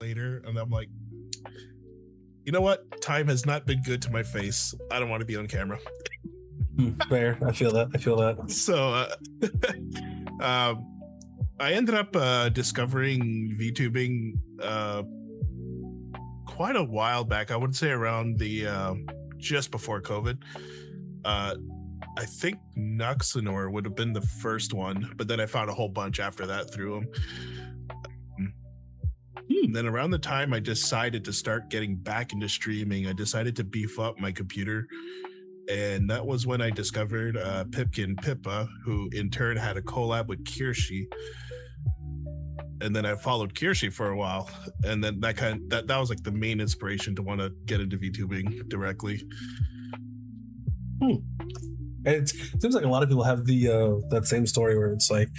later, and I'm like, you know what? Time has not been good to my face. I don't want to be on camera. Fair. I feel that. So I ended up discovering VTubing quite a while back. I would say around the just before COVID. I think Nuxanor would have been the first one, but then I found a whole bunch after that through him. And then around the time I decided to start getting back into streaming, I decided to beef up my computer. And that was when I discovered Pipkin Pippa, who in turn had a collab with Kirshi. And then I followed Kirshi for a while. And then that was like the main inspiration to want to get into VTubing directly. It seems like a lot of people have the that same story where it's like,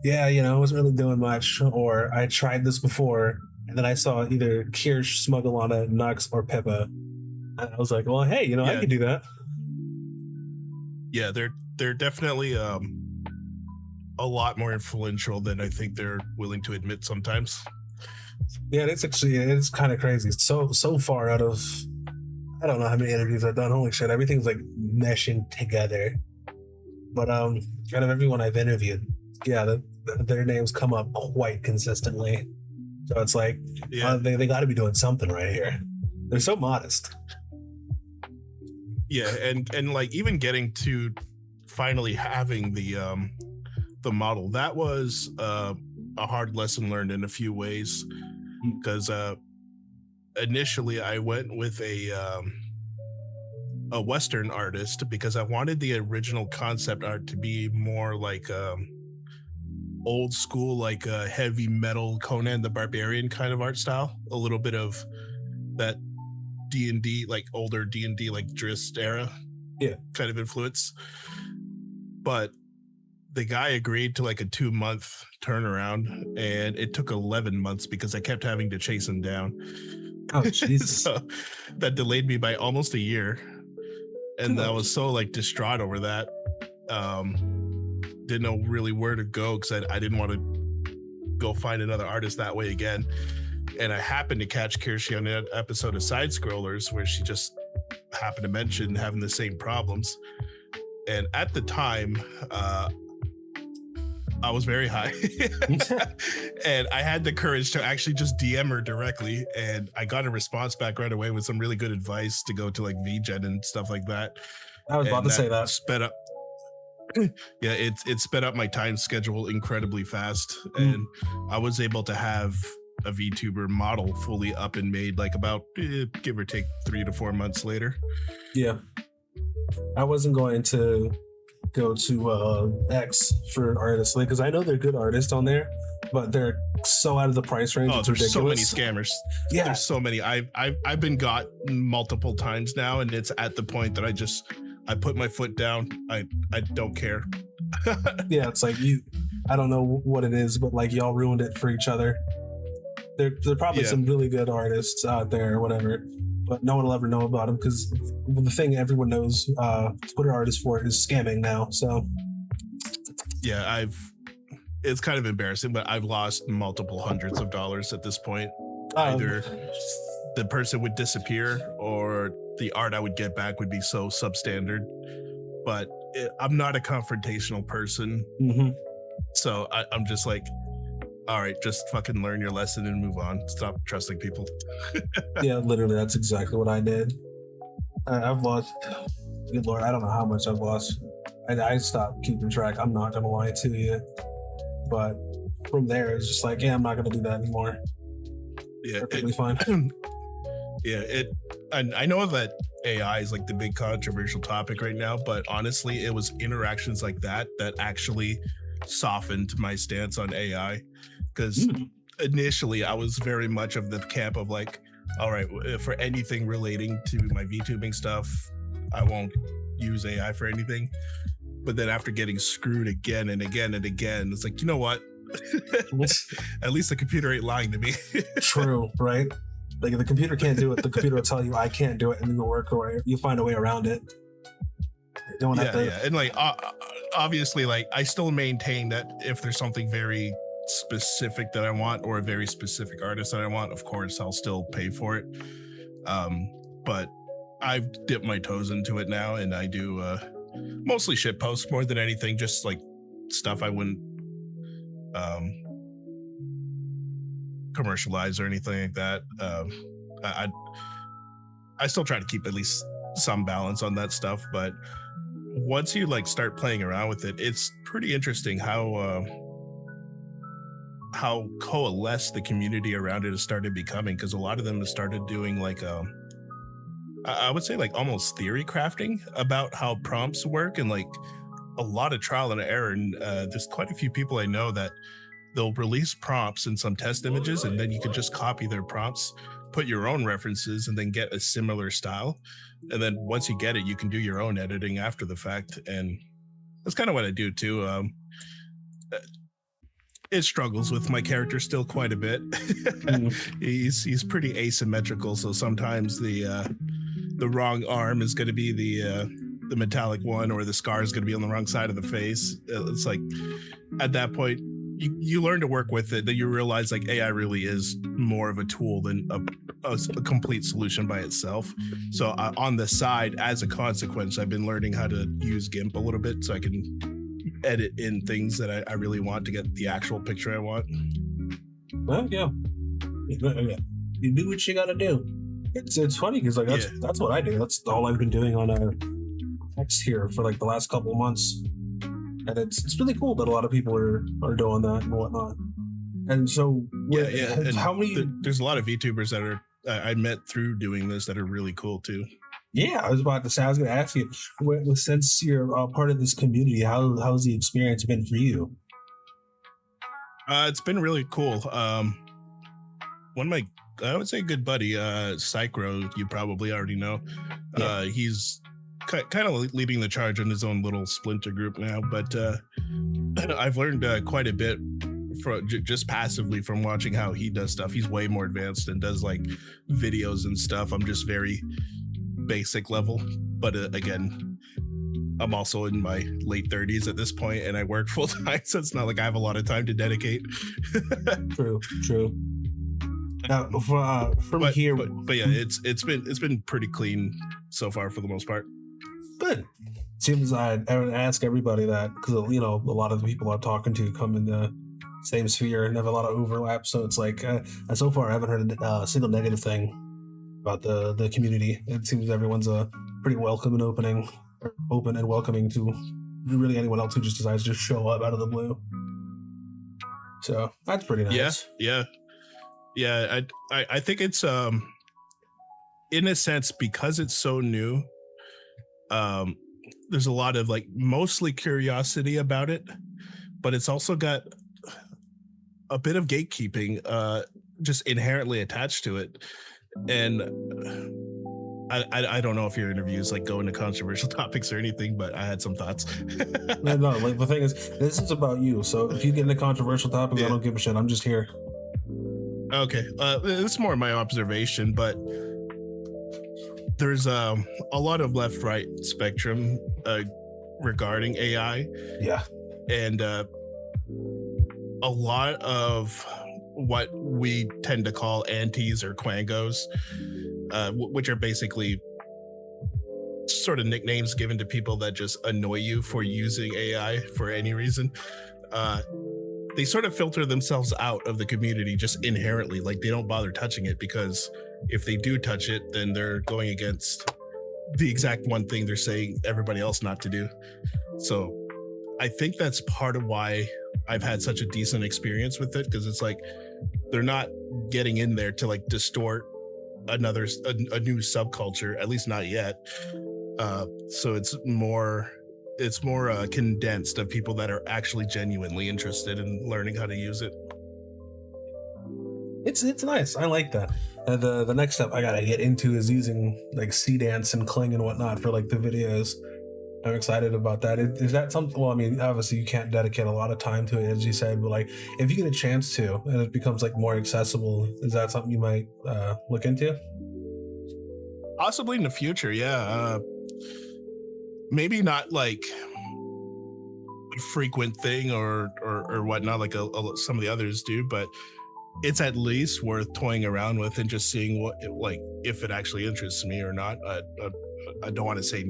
yeah, I wasn't really doing much, or I tried this before, and then I saw either Kirsch, Smugglana, Nux, or Pippa, and I was like, well, hey, I can do that. Yeah, they're definitely a lot more influential than I think they're willing to admit sometimes. Yeah, it's kind of crazy. It's so far out of, I don't know how many interviews I've done. Holy shit, everything's like meshing together. But out of everyone I've interviewed, yeah, their names come up quite consistently. So it's like, they got to be doing something right here. They're so modest. Yeah, and like even getting to finally having the model, that was a hard lesson learned in a few ways, because initially I went with a Western artist because I wanted the original concept art to be more like old school, like heavy metal Conan the Barbarian kind of art style, a little bit of that D&D, like older D&D, like Drizzt era kind of influence. But the guy agreed to like a 2-month turnaround, and it took 11 months because I kept having to chase him down. Oh, Jesus. So that delayed me by almost a year. And I was so like distraught over that. Didn't know really where to go because I didn't want to go find another artist that way again. And I happened to catch Kirshi on an episode of Side Scrollers where she just happened to mention having the same problems. And at the time, I was very high and I had the courage to actually just DM her directly, and I got a response back right away with some really good advice to go to like VGen and stuff like that. I was about to say that. Sped up. Yeah, it sped up my time schedule incredibly fast, and I was able to have a VTuber model fully up and made like about give or take 3 to 4 months later. Yeah, I wasn't going to go to X for artists because I know they're good artists on there, but they're so out of the price range. It's ridiculous. So many scammers. Yeah, there's so many. I've been got multiple times now, and it's at the point that I put my foot down. I don't care. Yeah, it's like I don't know what it is, but like y'all ruined it for each other. There are probably some really good artists out there or whatever, but no one will ever know about them because the thing everyone knows Twitter artists for is scamming now. So yeah, it's kind of embarrassing, but I've lost multiple hundreds of dollars at this point. Either the person would disappear or the art I would get back would be so substandard. But I'm not a confrontational person. So I'm just like, all right, just fucking learn your lesson and move on. Stop trusting people. Yeah, literally, that's exactly what I did. I've lost, good Lord, I don't know how much I've lost. I stopped keeping track. I'm not going to lie to you. But from there, it's just like, yeah, I'm not going to do that anymore. Yeah, perfectly fine. Yeah, I know that AI is like the big controversial topic right now, but honestly, it was interactions like that actually softened my stance on AI. Because initially I was very much of the camp of like, all right, for anything relating to my VTubing stuff, I won't use AI for anything. But then after getting screwed again and again and again, it's like, you know what? At least the computer ain't lying to me. True, right? Like if the computer can't do it, the computer will tell you I can't do it, and you'll work or you find a way around it. You don't have to. Yeah, and like obviously, like I still maintain that if there's something very specific that I want or a very specific artist that I want, of course I'll still pay for it. But I've dipped my toes into it now, and I do mostly shit posts more than anything, just like stuff I wouldn't commercialize or anything like that. I still try to keep at least some balance on that stuff, but once you like start playing around with it, it's pretty interesting how coalesced the community around it has started becoming, because a lot of them have started doing like I would say like almost theory crafting about how prompts work, and like a lot of trial and error. And there's quite a few people I know that they'll release prompts and some test images, and then you can just copy their prompts, put your own references, and then get a similar style. And then once you get it, you can do your own editing after the fact. And that's kind of what I do too. It struggles with my character still quite a bit. He's pretty asymmetrical, so sometimes the wrong arm is going to be the metallic one, or the scar is going to be on the wrong side of the face. It's like at that point you learn to work with it, that you realize like AI really is more of a tool than a complete solution by itself. So on the side, as a consequence, I've been learning how to use GIMP a little bit so I can edit in things that I really want to get the actual picture I want. Well, yeah. You do what you gotta do. It's funny because like that's what I do. That's all I've been doing on X here for like the last couple of months. And it's really cool that a lot of people are doing that and whatnot. And so, and how many? There's a lot of VTubers that are I met through doing this that are really cool too. Yeah, I was about to say. I was going to ask you, since you're part of this community, how's the experience been for you? It's been really cool. One of my, I would say, good buddy, Psychro, you probably already know. Yeah. He's kind of leading the charge on his own little splinter group now, but I've learned quite a bit from just passively from watching how he does stuff. He's way more advanced and does like videos and stuff. I'm just very basic level, but again, I'm also in my late 30s at this point, and I work full time, so it's not like I have a lot of time to dedicate. True. Now, from here, but yeah, it's been pretty clean so far for the most part. Good. Seems I would ask everybody that, because a lot of the people I'm talking to come in the same sphere and have a lot of overlap. So it's like, so far I haven't heard a single negative thing about the community. It seems everyone's pretty welcome and open and welcoming to really anyone else who just decides to show up out of the blue. So that's pretty nice. Yeah. I think it's in a sense, because it's so new, there's a lot of like mostly curiosity about it, but it's also got a bit of gatekeeping just inherently attached to it. And I don't know if your interviews like go into controversial topics or anything, but I had some thoughts. No, like the thing is, this is about you. So if you get into controversial topics, I don't give a shit. I'm just here. Okay, it's more my observation, but there's a lot of left-right spectrum regarding AI. Yeah, and a lot of what we tend to call antis or quangos, which are basically sort of nicknames given to people that just annoy you for using AI for any reason. They sort of filter themselves out of the community just inherently. Like they don't bother touching it, because if they do touch it, then they're going against the exact one thing they're saying everybody else not to do. So I think that's part of why I've had such a decent experience with it, because it's like they're not getting in there to like distort a new subculture, at least not yet. So it's more condensed of people that are actually genuinely interested in learning how to use it. It's nice. I like that. The next step I gotta get into is using like Seedance and Kling and whatnot for like the videos. I'm excited about that. Is that something? Well, I mean, obviously you can't dedicate a lot of time to it, as you said, but like if you get a chance to, and it becomes like more accessible, is that something you might look into? Possibly in the future, yeah. Maybe not like frequent thing or whatnot like some of the others do, but it's at least worth toying around with and just seeing what like if it actually interests me or not. I don't want to say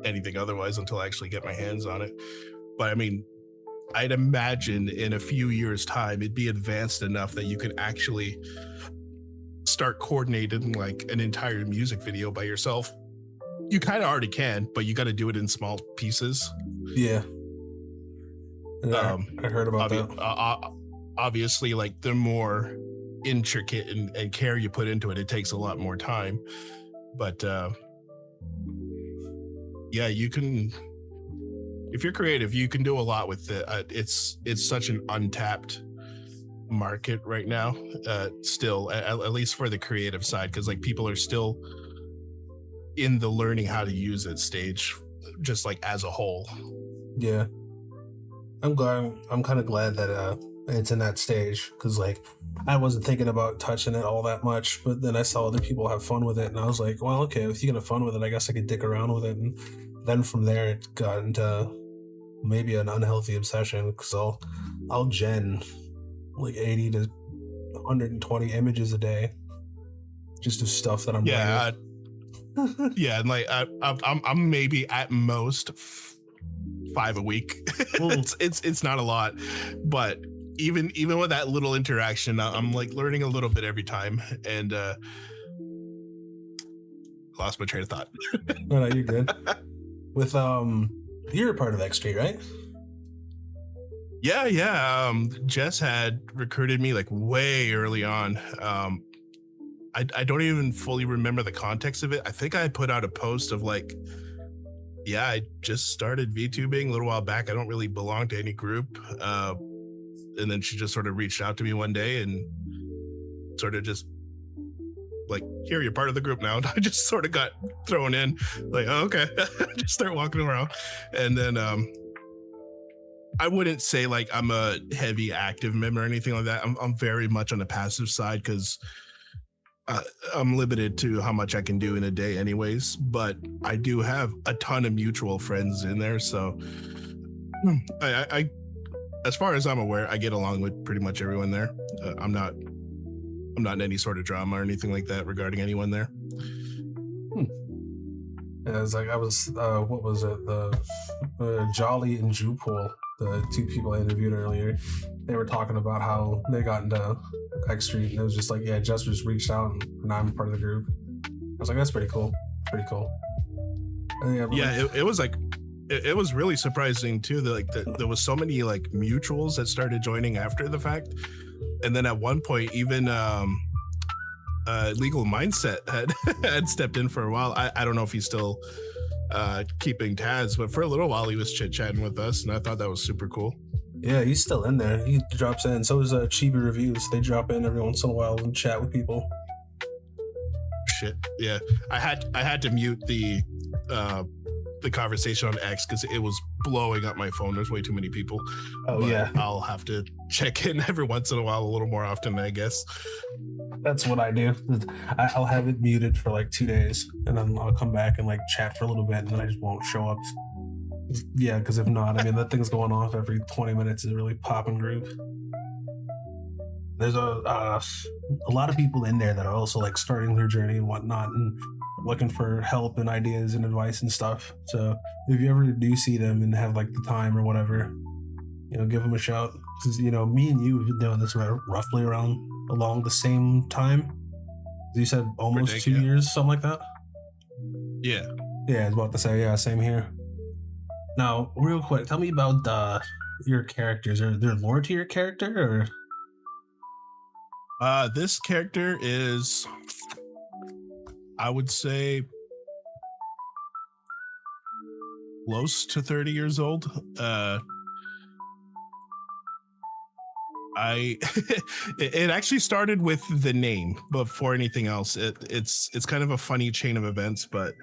anything otherwise until I actually get my hands on it. But I mean, I'd imagine in a few years' time, it'd be advanced enough that you could actually start coordinating like an entire music video by yourself. You kind of already can, but you got to do it in small pieces. Yeah. I heard about that. Obviously, like the more intricate and care you put into it, it takes a lot more time. But yeah, you can. If you're creative, you can do a lot with it. It's such an untapped market right now. Still, at least for the creative side, because like people are still in the learning how to use it stage, just like as a whole. Yeah, I'm glad. I'm kind of glad that it's in that stage, because like I wasn't thinking about touching it all that much, but then I saw other people have fun with it, and I was like, well, okay, if you can have fun with it, I guess I could dick around with it. And then from there, it got into maybe an unhealthy obsession, because I'll gen like 80 to 120 images a day, just of stuff that I'm yeah. Yeah, and like I'm maybe at most 5 a week. It's not a lot, but even with that little interaction, I'm like learning a little bit every time, and lost my train of thought. No, you're good. With you're a part of X Street, right? Yeah. Jess had recruited me like way early on. I don't even fully remember the context of it. I think I put out a post of like, yeah, I just started VTubing a little while back. I don't really belong to any group. And then she just sort of reached out to me one day and sort of just like, here, you're part of the group now. And I just sort of got thrown in like, oh, okay, just start walking around. And then I wouldn't say like I'm a heavy active member or anything like that. I'm very much on the passive side, because I'm limited to how much I can do in a day anyways, but I do have a ton of mutual friends in there. So I as far as I'm aware, I get along with pretty much everyone there. I'm not in any sort of drama or anything like that regarding anyone there. Yeah, it's like I was, what was it? The Jolly and Jupool, the two people I interviewed earlier, they were talking about how they got into X Street, and it was just like, yeah, Jess just reached out, and now I'm part of the group. I was like, that's pretty cool. Pretty cool. And yeah, it was like, it was really surprising too that there was so many like mutuals that started joining after the fact, and then at one point even Legal Mindset had stepped in for a while. I don't know if he's still keeping tabs, but for a little while he was chit-chatting with us, and I thought that was super cool. Yeah, he's still in there. He drops in. So is Chibi Reviews. They drop in every once in a while and chat with people. Shit. Yeah. I had to mute the conversation on X because it was blowing up my phone. There's way too many people. Oh, but yeah. I'll have to check in every once in a while a little more often, I guess. That's what I do. I'll have it muted for like 2 days, and then I'll come back and like chat for a little bit, and then I just won't show up. Yeah, because if not, I mean, that thing's going off every 20 minutes. Is a really popping group. There's a lot of people in there that are also like starting their journey and whatnot, and looking for help and ideas and advice and stuff. So if you ever do see them and have like the time or whatever, give them a shout. Because me and you have been doing this roughly along the same time. You said almost 2 years, something like that. Yeah. Yeah, I was about to say, yeah, same here. Now, real quick, tell me about your characters. Are there lore to your character, or? This character is, I would say, close to 30 years old. It actually started with the name before anything else. It's kind of a funny chain of events, but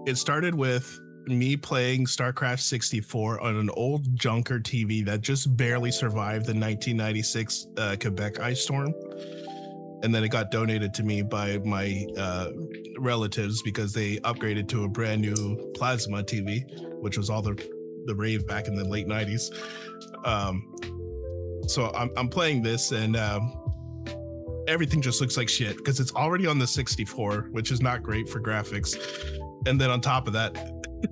it started with me playing StarCraft 64 on an old junker TV that just barely survived the 1996 Quebec ice storm. And then it got donated to me by my relatives because they upgraded to a brand new plasma TV. which was all the rave back in the late 90s. So I'm playing this, and everything just looks like shit because it's already on the 64, which is not great for graphics. And then on top of that,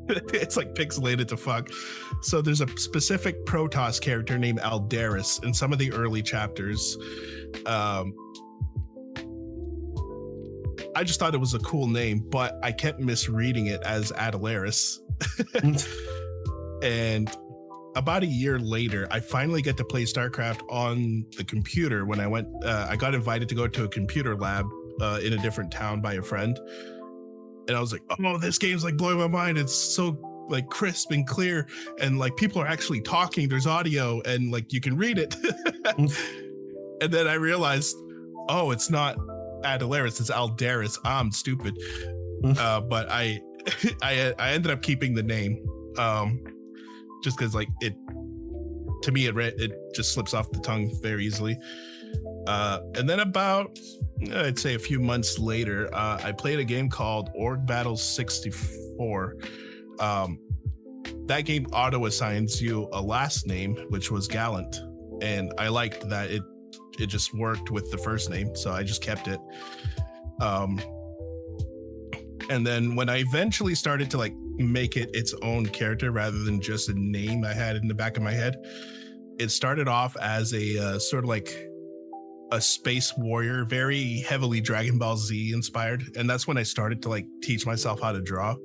it's like pixelated to fuck. So there's a specific Protoss character named Aldaris in some of the early chapters. I just thought it was a cool name, but I kept misreading it as Adalaris. And about a year later, I finally get to play StarCraft on the computer when I got invited to go to a computer lab in a different town by a friend. And I was like, oh, this game's like blowing my mind. It's so like crisp and clear. And like people are actually talking. There's audio and like you can read it. And then I realized, oh, it's not Adalaris, it's Aldaris. I'm stupid. But I ended up keeping the name. Just because like it just slips off the tongue very easily. And then about, I'd say a few months later, I played a game called Org Battle 64. That game auto assigns you a last name, which was Gallant, and I liked that it just worked with the first name, so I just kept it. And then when I eventually started to like make it its own character rather than just a name I had in the back of my head, it started off as a sort of like a space warrior, very heavily Dragon Ball Z inspired. And that's when I started to like teach myself how to draw.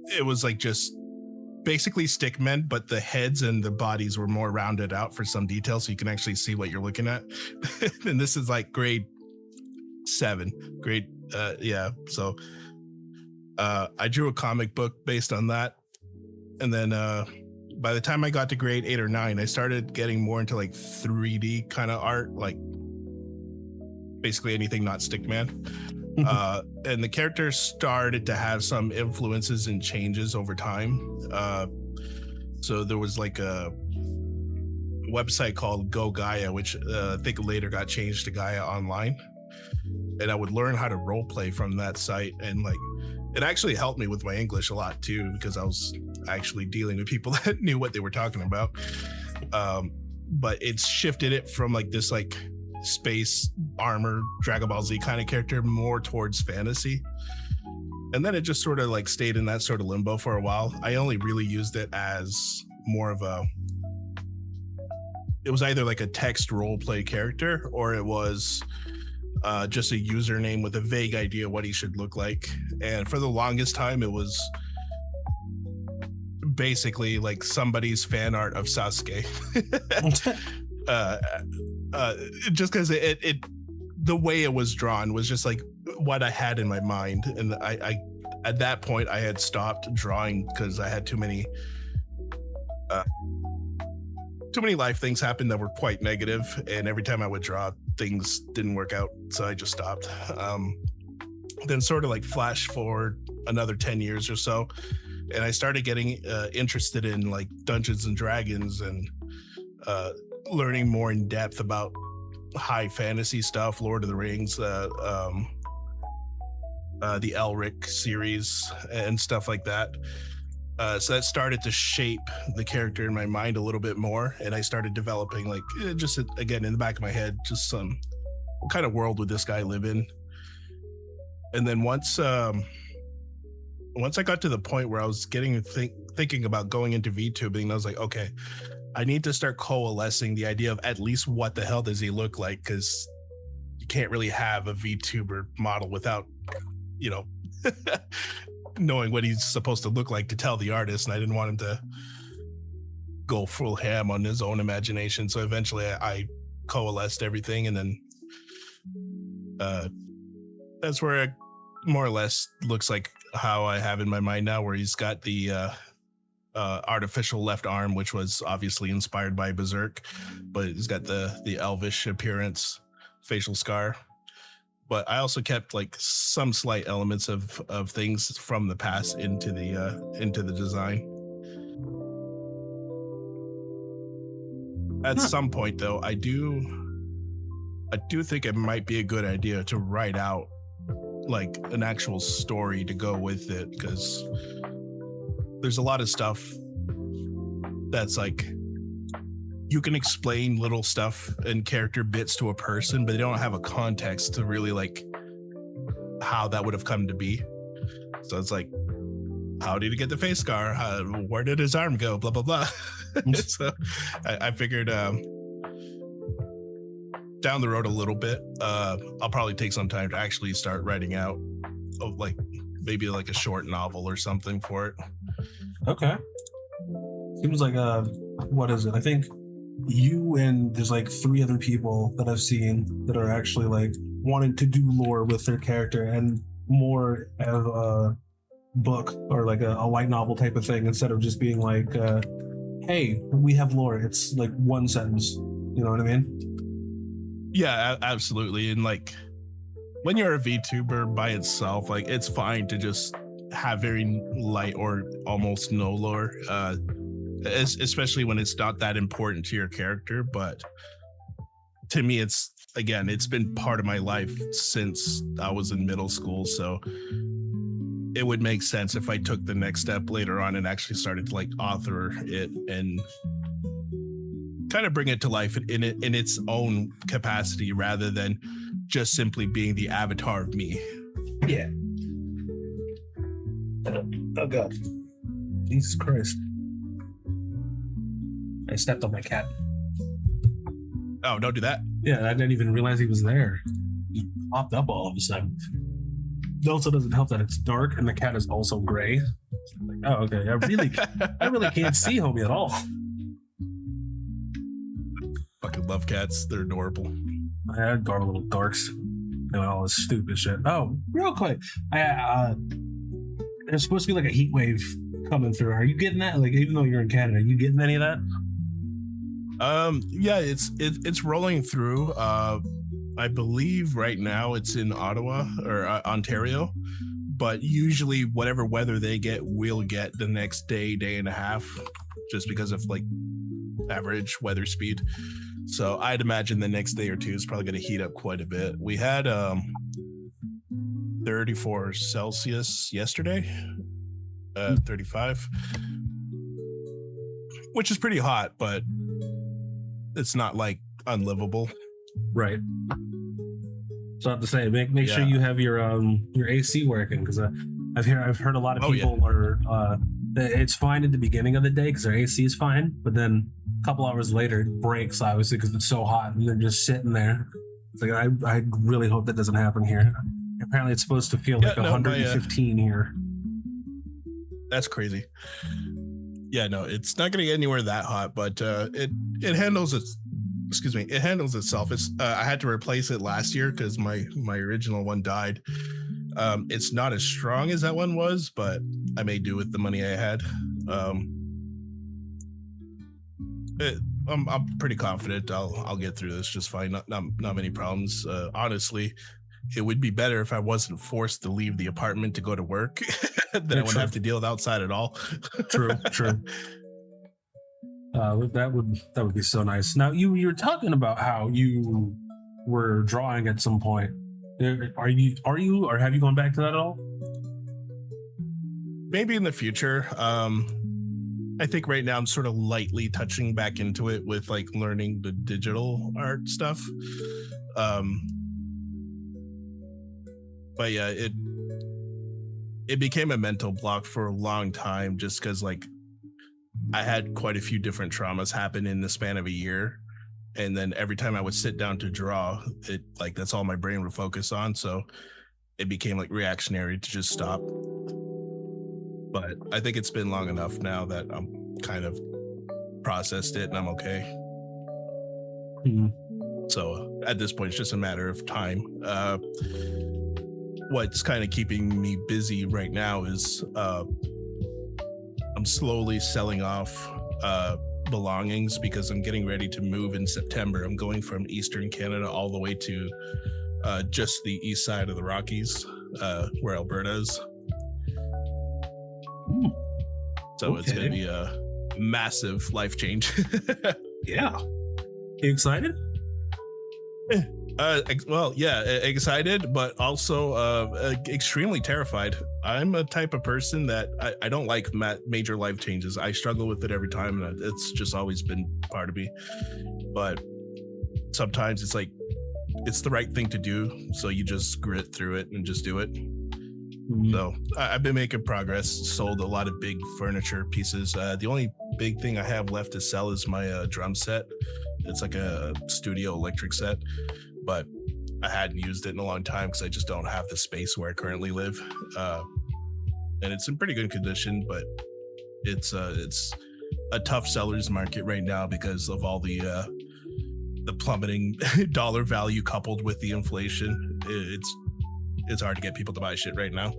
It was like just basically stickmen, but the heads and the bodies were more rounded out for some detail, so you can actually see what you're looking at. And this is like grade 7. So I drew a comic book based on that. And then by the time I got to grade 8 or 9, I started getting more into like 3D kind of art, like basically anything not stickman. And the character started to have some influences and changes over time. So there was like a website called Go Gaia, which I think later got changed to Gaia Online. And I would learn how to role play from that site. And like, it actually helped me with my English a lot too, because I was actually dealing with people that knew what they were talking about. But it's shifted it from like this like space armor Dragon Ball Z kind of character more towards fantasy. And then it just sort of like stayed in that sort of limbo for a while. I only really used it as more of it was either like a text role play character, or it was just a username with a vague idea what he should look like. And for the longest time, it was basically like somebody's fan art of Sasuke. Just because it the way it was drawn was just like what I had in my mind. And I at that point I had stopped drawing because I had too many life things happen that were quite negative, and every time I would draw, things didn't work out, so I just stopped. Then sort of like flash forward another 10 years or so, and I started getting interested in like Dungeons and Dragons and learning more in depth about high fantasy stuff, Lord of the Rings, the Elric series and stuff like that. So that started to shape the character in my mind a little bit more, and I started developing like just again in the back of my head, just some what kind of world would this guy live in. And then once I got to the point where I was getting thinking about going into VTubing, I was like, okay, I need to start coalescing the idea of at least what the hell does he look like, because you can't really have a VTuber model without, you know, knowing what he's supposed to look like to tell the artist. And I didn't want him to go full ham on his own imagination. So eventually I coalesced everything, and then that's where it more or less looks like how I have in my mind now, where he's got the artificial left arm, which was obviously inspired by Berserk, but he's got the elvish appearance, facial scar. But I also kept like some slight elements of things from the past into the design. At some point, though, I do think it might be a good idea to write out like an actual story to go with it, because there's a lot of stuff that's like you can explain little stuff and character bits to a person, but they don't have a context to really like how that would have come to be. So it's like, how did he get the face scar? Where did his arm go? Blah blah blah. So I figured down the road a little bit, I'll probably take some time to actually start writing out of like maybe like a short novel or something for it. Okay. Seems like what is it? I think you and there's like 3 other people that I've seen that are actually like wanting to do lore with their character and more of a book or like a light novel type of thing instead of just being like, hey, we have lore. It's like one sentence. You know what I mean? Yeah, absolutely. And like when you're a VTuber by itself, like it's fine to just have very light or almost no lore, especially when it's not that important to your character. But to me, it's been part of my life since I was in middle school. So it would make sense if I took the next step later on and actually started to like author it and kind of bring it to life in its own capacity rather than just simply being the avatar of me. Yeah. Oh God. Jesus Christ. I stepped on my cat. Oh, don't do that. Yeah, I didn't even realize he was there. He popped up all of a sudden. It also doesn't help that it's dark and the cat is also gray. I'm like, oh, okay. I really can't see homie at all. Fucking love cats. They're adorable. I adore little dorks doing all this stupid shit. Oh, real quick. There's supposed to be like a heat wave coming through. Are you getting that? Like, even though you're in Canada, are you getting any of that? Yeah, it's rolling through. I believe right now it's in Ottawa or Ontario, but usually whatever weather they get, we'll get the next day and a half, just because of like average weather speed. So I'd imagine the next day or two is probably going to heat up quite a bit. We had 34 Celsius yesterday, 35, which is pretty hot, but it's not like unlivable. Right. So I have to say, make sure you have your AC working, because I've heard a lot of people are it's fine at the beginning of the day because their AC is fine, but then a couple hours later it breaks, obviously, because it's so hot and they're just sitting there. It's like I really hope that doesn't happen here. Apparently, it's supposed to feel like 115 here. That's crazy. Yeah, no, it's not going to get anywhere that hot, but it handles it. Excuse me, it handles itself. It's I had to replace it last year because my original one died. It's not as strong as that one was, but I may do with the money I had. I'm pretty confident I'll get through this just fine. Not many problems. Honestly, it would be better if I wasn't forced to leave the apartment to go to work. Then I wouldn't have to deal with outside at all. True. That would be so nice. Now you were talking about how you were drawing at some point. Are you or have you gone back to that at all? Maybe in the future. I think right now I'm sort of lightly touching back into it with like learning the digital art stuff. But yeah, it became a mental block for a long time just because like I had quite a few different traumas happen in the span of a year. And then every time I would sit down to draw, it like that's all my brain would focus on. So it became like reactionary to just stop. But I think it's been long enough now that I'm kind of processed it and I'm okay. Mm-hmm. So at this point, it's just a matter of time. What's kind of keeping me busy right now is I'm slowly selling off belongings because I'm getting ready to move in September. I'm going from Eastern Canada all the way to just the east side of the Rockies, where Alberta is. So it's going to be a massive life change. Yeah. You excited? Excited, but also extremely terrified. I'm a type of person that I don't like major life changes. I struggle with it every time, and it's just always been part of me. But sometimes it's like it's the right thing to do, so you just grit through it and just do it. So I've been making progress. Sold a lot of big furniture pieces. The only big thing I have left to sell is my drum set. It's like a studio electric set, but I hadn't used it in a long time because I just don't have the space where I currently live. And it's in pretty good condition, but it's a tough seller's market right now because of all the plummeting dollar value coupled with the inflation. It's hard to get people to buy shit right now.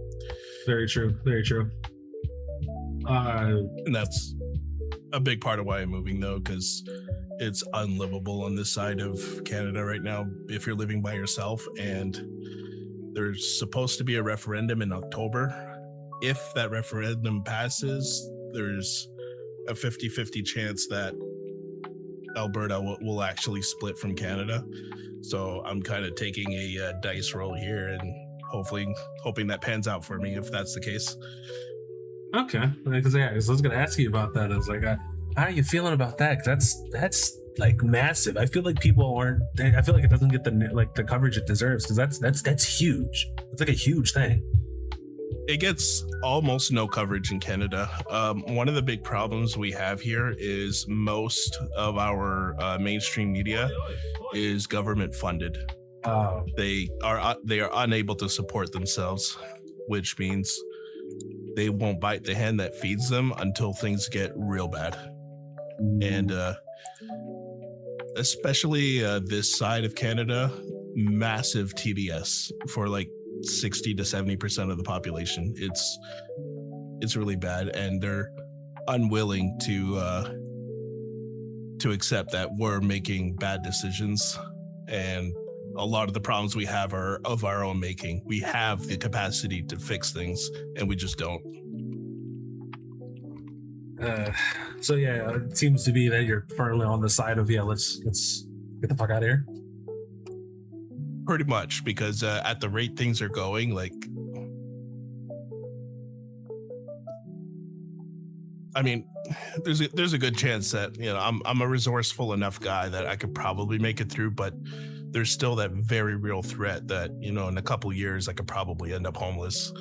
Very true. Very true. And that's a big part of why I'm moving, though, because it's unlivable on this side of Canada right now if you're living by yourself. And there's supposed to be a referendum in October. If that referendum passes, there's a 50-50 chance that Alberta will actually split from Canada. So I'm kind of taking a dice roll here and hoping that pans out for me if that's the case. Okay, because I was gonna ask you about that. I was like, how are you feeling about that? 'Cause that's like massive. I feel like people aren't. I feel like it doesn't get the coverage it deserves because that's huge. It's like a huge thing. It gets almost no coverage in Canada. One of the big problems we have here is most of our mainstream media is government funded. They are unable to support themselves, which means they won't bite the hand that feeds them until things get real bad. And especially this side of Canada, massive TBS for like 60 to 70% of the population. It's really bad, and they're unwilling to accept that we're making bad decisions, and a lot of the problems we have are of our own making. We have the capacity to fix things, and we just don't. So yeah, it seems to be that you're firmly on the side of let's get the fuck out of here. Pretty much, because at the rate things are going, like, I mean, there's a good chance that I'm a resourceful enough guy that I could probably make it through, but there's still that very real threat that in a couple of years I could probably end up homeless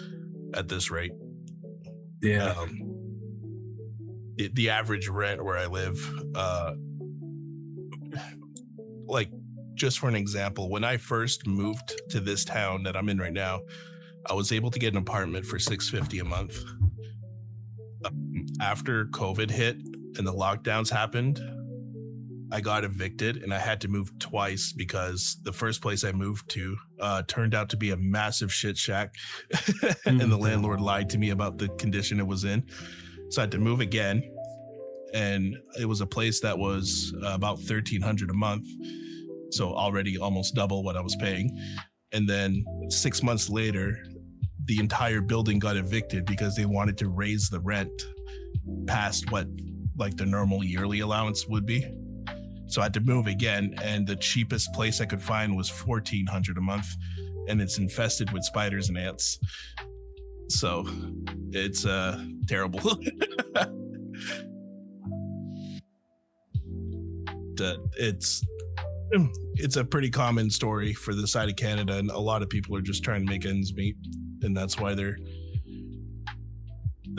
at this rate. Yeah. The average rent where I live, like, just for an example, when I first moved to this town that I'm in right now, I was able to get an apartment for $650 a month. After COVID hit and the lockdowns happened, I got evicted and I had to move twice because the first place I moved to turned out to be a massive shit shack. And the landlord lied to me about the condition it was in. So I had to move again. And it was a place that was about $1,300 a month. So already almost double what I was paying. And then 6 months later, the entire building got evicted because they wanted to raise the rent past what like the normal yearly allowance would be. So I had to move again, and the cheapest place I could find was $1,400 a month, and it's infested with spiders and ants. So it's terrible. It's a pretty common story for the side of Canada, and a lot of people are just trying to make ends meet, and that's why the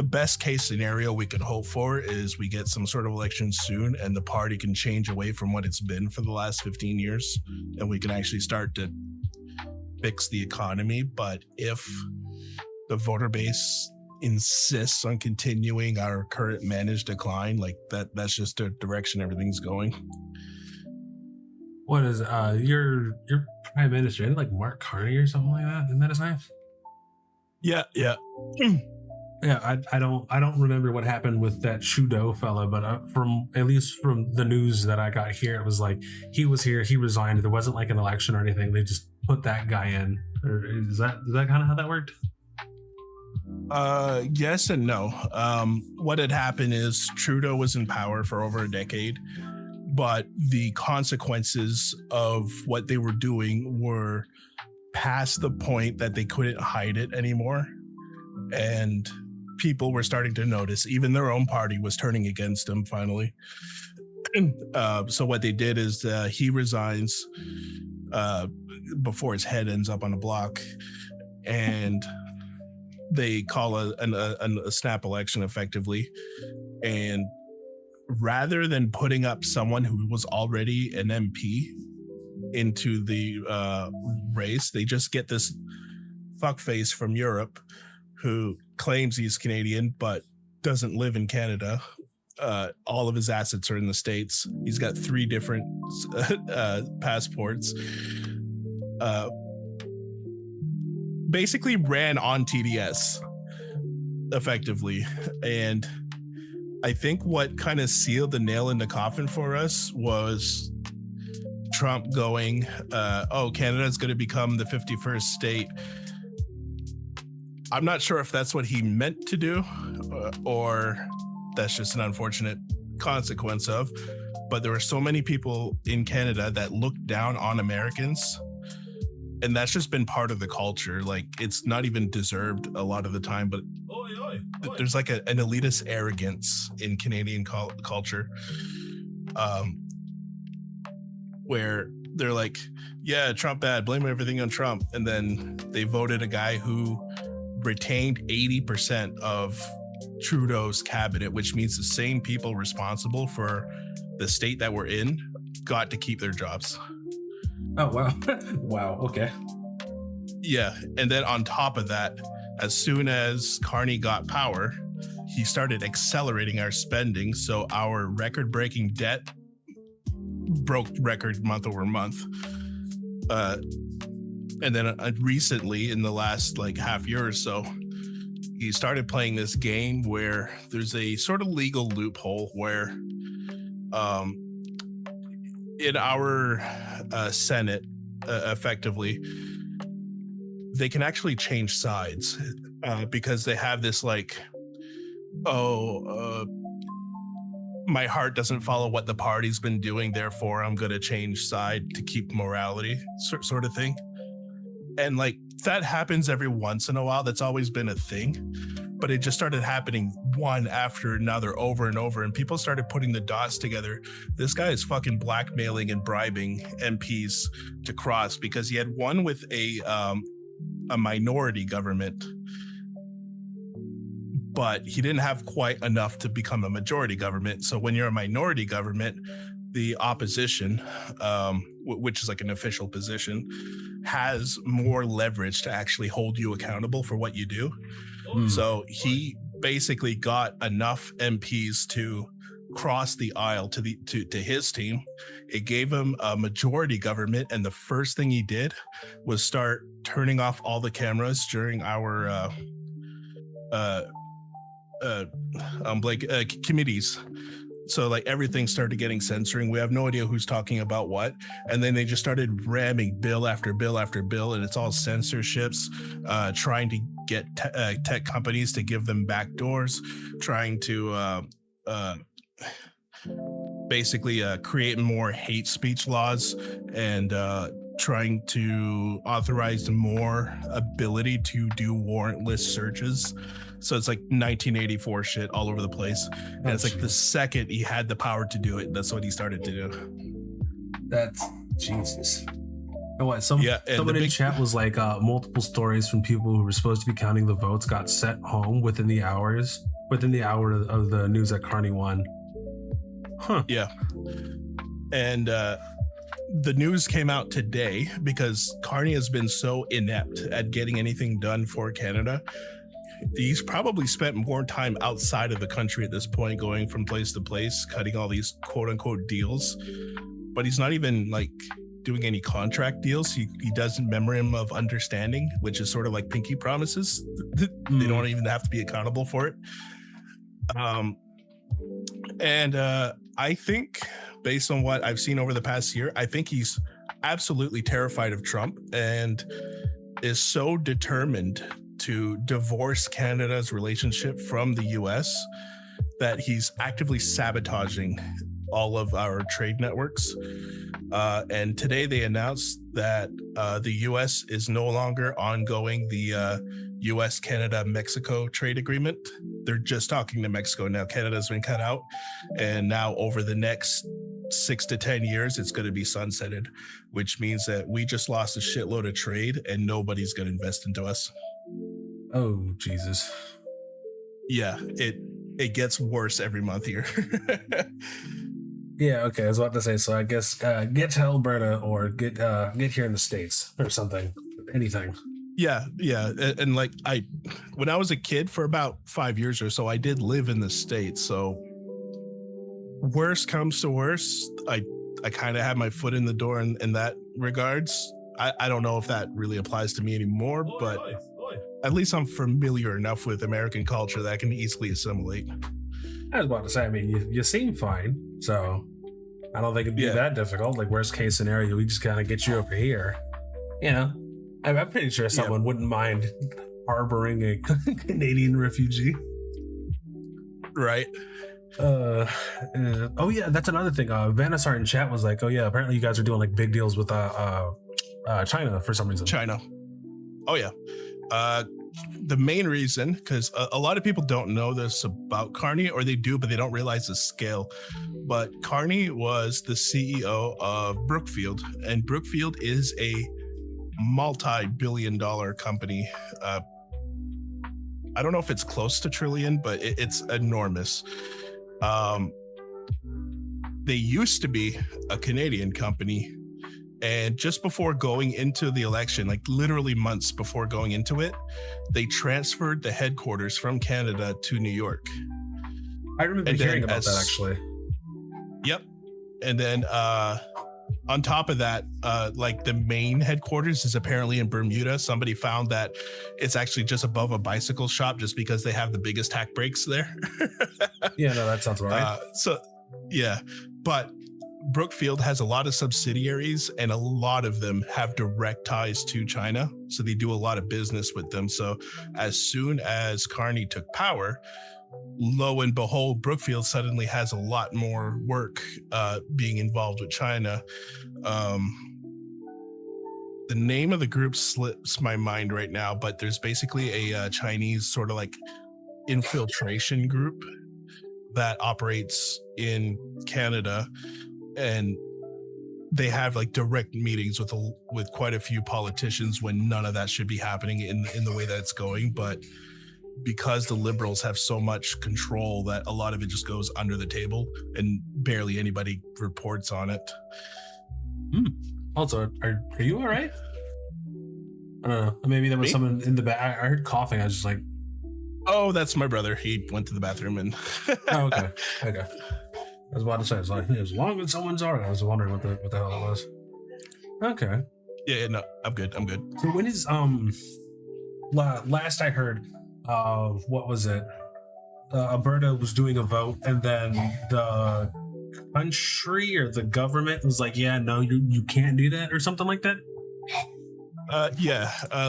best case scenario we could hope for is we get some sort of election soon and the party can change away from what it's been for the last 15 years and we can actually start to fix the economy. But if the voter base insists on continuing our current managed decline, like that's just the direction everything's going. What is your prime minister? Isn't it like Mark Carney or something like that? Isn't that his name? Yeah. Yeah, I don't remember what happened with that Trudeau fella, but from at least from the news that I got here, it was like he was here, he resigned. There wasn't like an election or anything. They just put that guy in. Or is that kind of how that worked? Yes and no. What had happened is Trudeau was in power for over a decade. but the consequences of what they were doing were past the point that they couldn't hide it anymore. And people were starting to notice, even their own party was turning against him finally. So what they did is he resigns before his head ends up on a block, and they call a snap election effectively. And rather than putting up someone who was already an MP into the race, they just get this fuckface from Europe who claims he's Canadian but doesn't live in Canada. All of his assets are in the States. He's got 3 different passports. Basically ran on TDS effectively. And I think what kind of sealed the nail in the coffin for us was Trump going, Canada's going to become the 51st state. I'm not sure if that's what he meant to do or that's just an unfortunate consequence of, but there were so many people in Canada that looked down on Americans, and that's just been part of the culture. Like, it's not even deserved a lot of the time, but there's like an elitist arrogance in Canadian culture, where they're like, yeah, Trump bad, blame everything on Trump. And then they voted a guy who retained 80% of Trudeau's cabinet, which means the same people responsible for the state that we're in got to keep their jobs. Oh, wow. Wow. Okay. Yeah. And then on top of that, as soon as Carney got power, he started accelerating our spending. So our record-breaking debt broke record month over month. And then recently, in the last like half year or so, he started playing this game where there's a sort of legal loophole where in our Senate, effectively, they can actually change sides because they have this like, my heart doesn't follow what the party's been doing, therefore I'm going to change side to keep morality sort of thing. And like that happens every once in a while. That's always been a thing, but it just started happening one after another over and over. And people started putting the dots together. This guy is fucking blackmailing and bribing MPs to cross because he had one with a minority government, but he didn't have quite enough to become a majority government. So when you're a minority government, the opposition, which is like an official position, has more leverage to actually hold you accountable for what you do. So he basically got enough MPs to cross the aisle to his team. It gave him a majority government, and the first thing he did was start turning off all the cameras during our committees. So like everything started getting censoring. We have no idea who's talking about what. And then they just started ramming bill after bill after bill. And it's all censorships, trying to get tech companies to give them backdoors, trying to basically create more hate speech laws and trying to authorize more ability to do warrantless searches. So it's like 1984 shit all over the place. And it's like the second he had the power to do it, that's what he started to do. That's Jesus. And what? Someone in chat was like, multiple stories from people who were supposed to be counting the votes got sent home within the hour of the news that Carney won. Huh. Yeah. And the news came out today because Carney has been so inept at getting anything done for Canada. He's probably spent more time outside of the country at this point, going from place to place, cutting all these quote unquote deals. But he's not even like doing any contract deals. He does memorandum of understanding, which is sort of like pinky promises. They don't even have to be accountable for it. And I think based on what I've seen over the past year, I think he's absolutely terrified of Trump and is so determined to divorce Canada's relationship from the US that he's actively sabotaging all of our trade networks. And today they announced that the U.S. is no longer ongoing the U.S., Canada, Mexico trade agreement. They're just talking to Mexico now. Canada's been cut out. And now over the next 6 to 10 years, it's going to be sunsetted, which means that we just lost a shitload of trade and nobody's going to invest into us. Oh, Jesus. Yeah, it gets worse every month here. Yeah, okay. I was about to say, so I guess get to Alberta or get here in the States or something. Anything. Yeah. And like when I was a kid for about 5 years or so, I did live in the States. So worst comes to worst, I kind of had my foot in the door in that regards. I don't know if that really applies to me anymore, but at least I'm familiar enough with American culture that I can easily assimilate. I was about to say, I mean, you seem fine, so I don't think it'd be that difficult. Like, worst case scenario, we just kind of get you over here. You know, I'm pretty sure someone wouldn't mind harboring a Canadian refugee. Right. Oh yeah, that's another thing. Vanessar in chat was like, oh yeah, apparently you guys are doing like big deals with China for some reason. China. Oh yeah. The main reason, because a lot of people don't know this about Carney, or they do, but they don't realize the scale. But Carney was the CEO of Brookfield, and Brookfield is a multi-billion-dollar company. I don't know if it's close to trillion, but it's enormous. They used to be a Canadian company. And just before going into the election, like literally months before going into it, they transferred the headquarters from Canada to New York. I remember hearing about that, actually. Yep. And then on top of that, like the main headquarters is apparently in Bermuda. Somebody found that it's actually just above a bicycle shop just because they have the biggest tack brakes there. Yeah, no, that sounds right. But Brookfield has a lot of subsidiaries, and a lot of them have direct ties to China. So they do a lot of business with them. So as soon as Carney took power, lo and behold, Brookfield suddenly has a lot more work being involved with China. The name of the group slips my mind right now, but there's basically a Chinese sort of like infiltration group that operates in Canada. And they have like direct meetings with quite a few politicians when none of that should be happening in the way that it's going. But because the Liberals have so much control that a lot of it just goes under the table and barely anybody reports on it. Also, are you all right? I don't know. Maybe there was someone in the back. I heard coughing. I was just like, oh, that's my brother. He went to the bathroom and. Oh, okay. I was about to say, it's like, as long as someone's all right. I was wondering what the hell it was. Okay. Yeah, no, I'm good. So when is last I heard, what was it? Alberta was doing a vote, and then the country or the government was like, yeah, no, you can't do that, or something like that.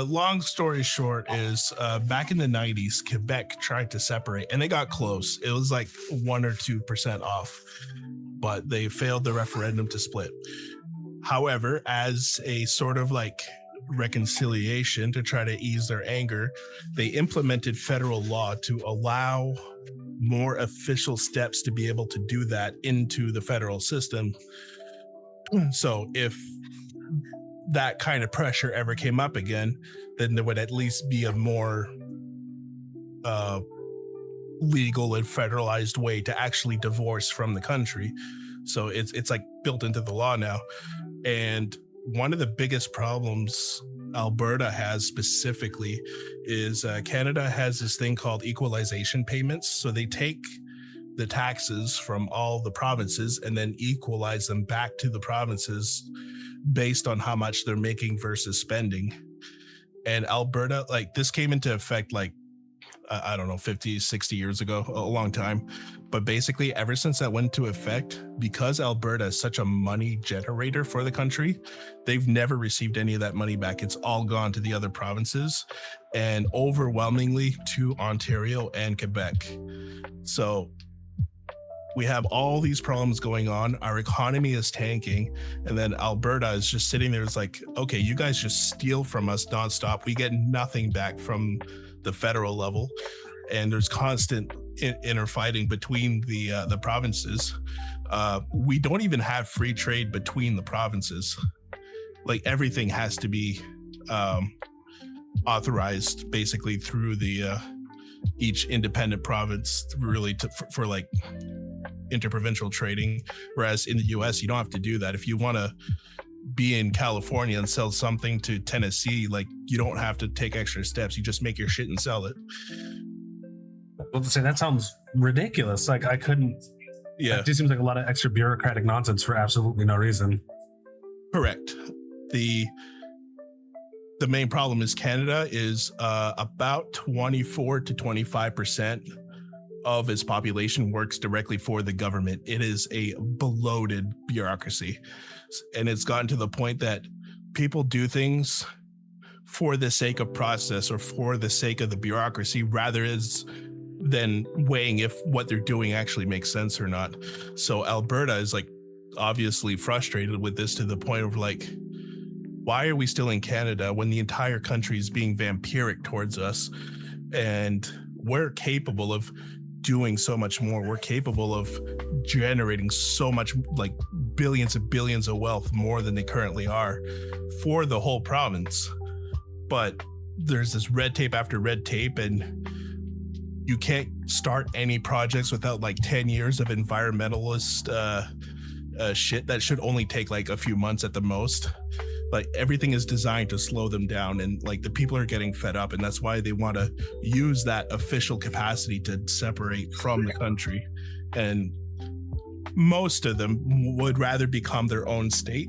Long story short is back in the 90s, Quebec tried to separate, and they got close. It was like 1 or 2% off, but they failed the referendum to split. However, as a sort of like reconciliation to try to ease their anger, they implemented federal law to allow more official steps to be able to do that into the federal system. So if that kind of pressure ever came up again, then there would at least be a more legal and federalized way to actually divorce from the country. So it's like built into the law now. And one of the biggest problems Alberta has specifically is Canada has this thing called equalization payments. So they take the taxes from all the provinces and then equalize them back to the provinces based on how much they're making versus spending. And Alberta, like this came into effect like, I don't know, 50, 60 years ago, a long time. But basically ever since that went into effect, because Alberta is such a money generator for the country, they've never received any of that money back. It's all gone to the other provinces and overwhelmingly to Ontario and Quebec. So we have all these problems going on. Our economy is tanking. And then Alberta is just sitting there. It's like, okay, you guys just steal from us nonstop. We get nothing back from the federal level. And there's constant inner fighting between the provinces. We don't even have free trade between the provinces. Like everything has to be authorized basically through the each independent province, really for like interprovincial trading. Whereas in the US, you don't have to do that. If you want to be in California and sell something to Tennessee, like you don't have to take extra steps. You just make your shit and sell it. Well, to say that sounds ridiculous. Like I couldn't. Yeah, it just seems like a lot of extra bureaucratic nonsense for absolutely no reason. Correct. The main problem is Canada is about 24 to 25% of its population works directly for the government. It is a bloated bureaucracy, and it's gotten to the point that people do things for the sake of process or for the sake of the bureaucracy rather than weighing if what they're doing actually makes sense or not. So Alberta is like obviously frustrated with this to the point of like, why are we still in Canada when the entire country is being vampiric towards us? And we're capable of doing so much more. We're capable of generating so much, like billions and billions of wealth, more than they currently are for the whole province. But there's this red tape after red tape, and you can't start any projects without like 10 years of environmentalist shit that should only take like a few months at the most. Like everything is designed to slow them down, and like the people are getting fed up, and that's why they want to use that official capacity to separate from the country. And most of them would rather become their own state,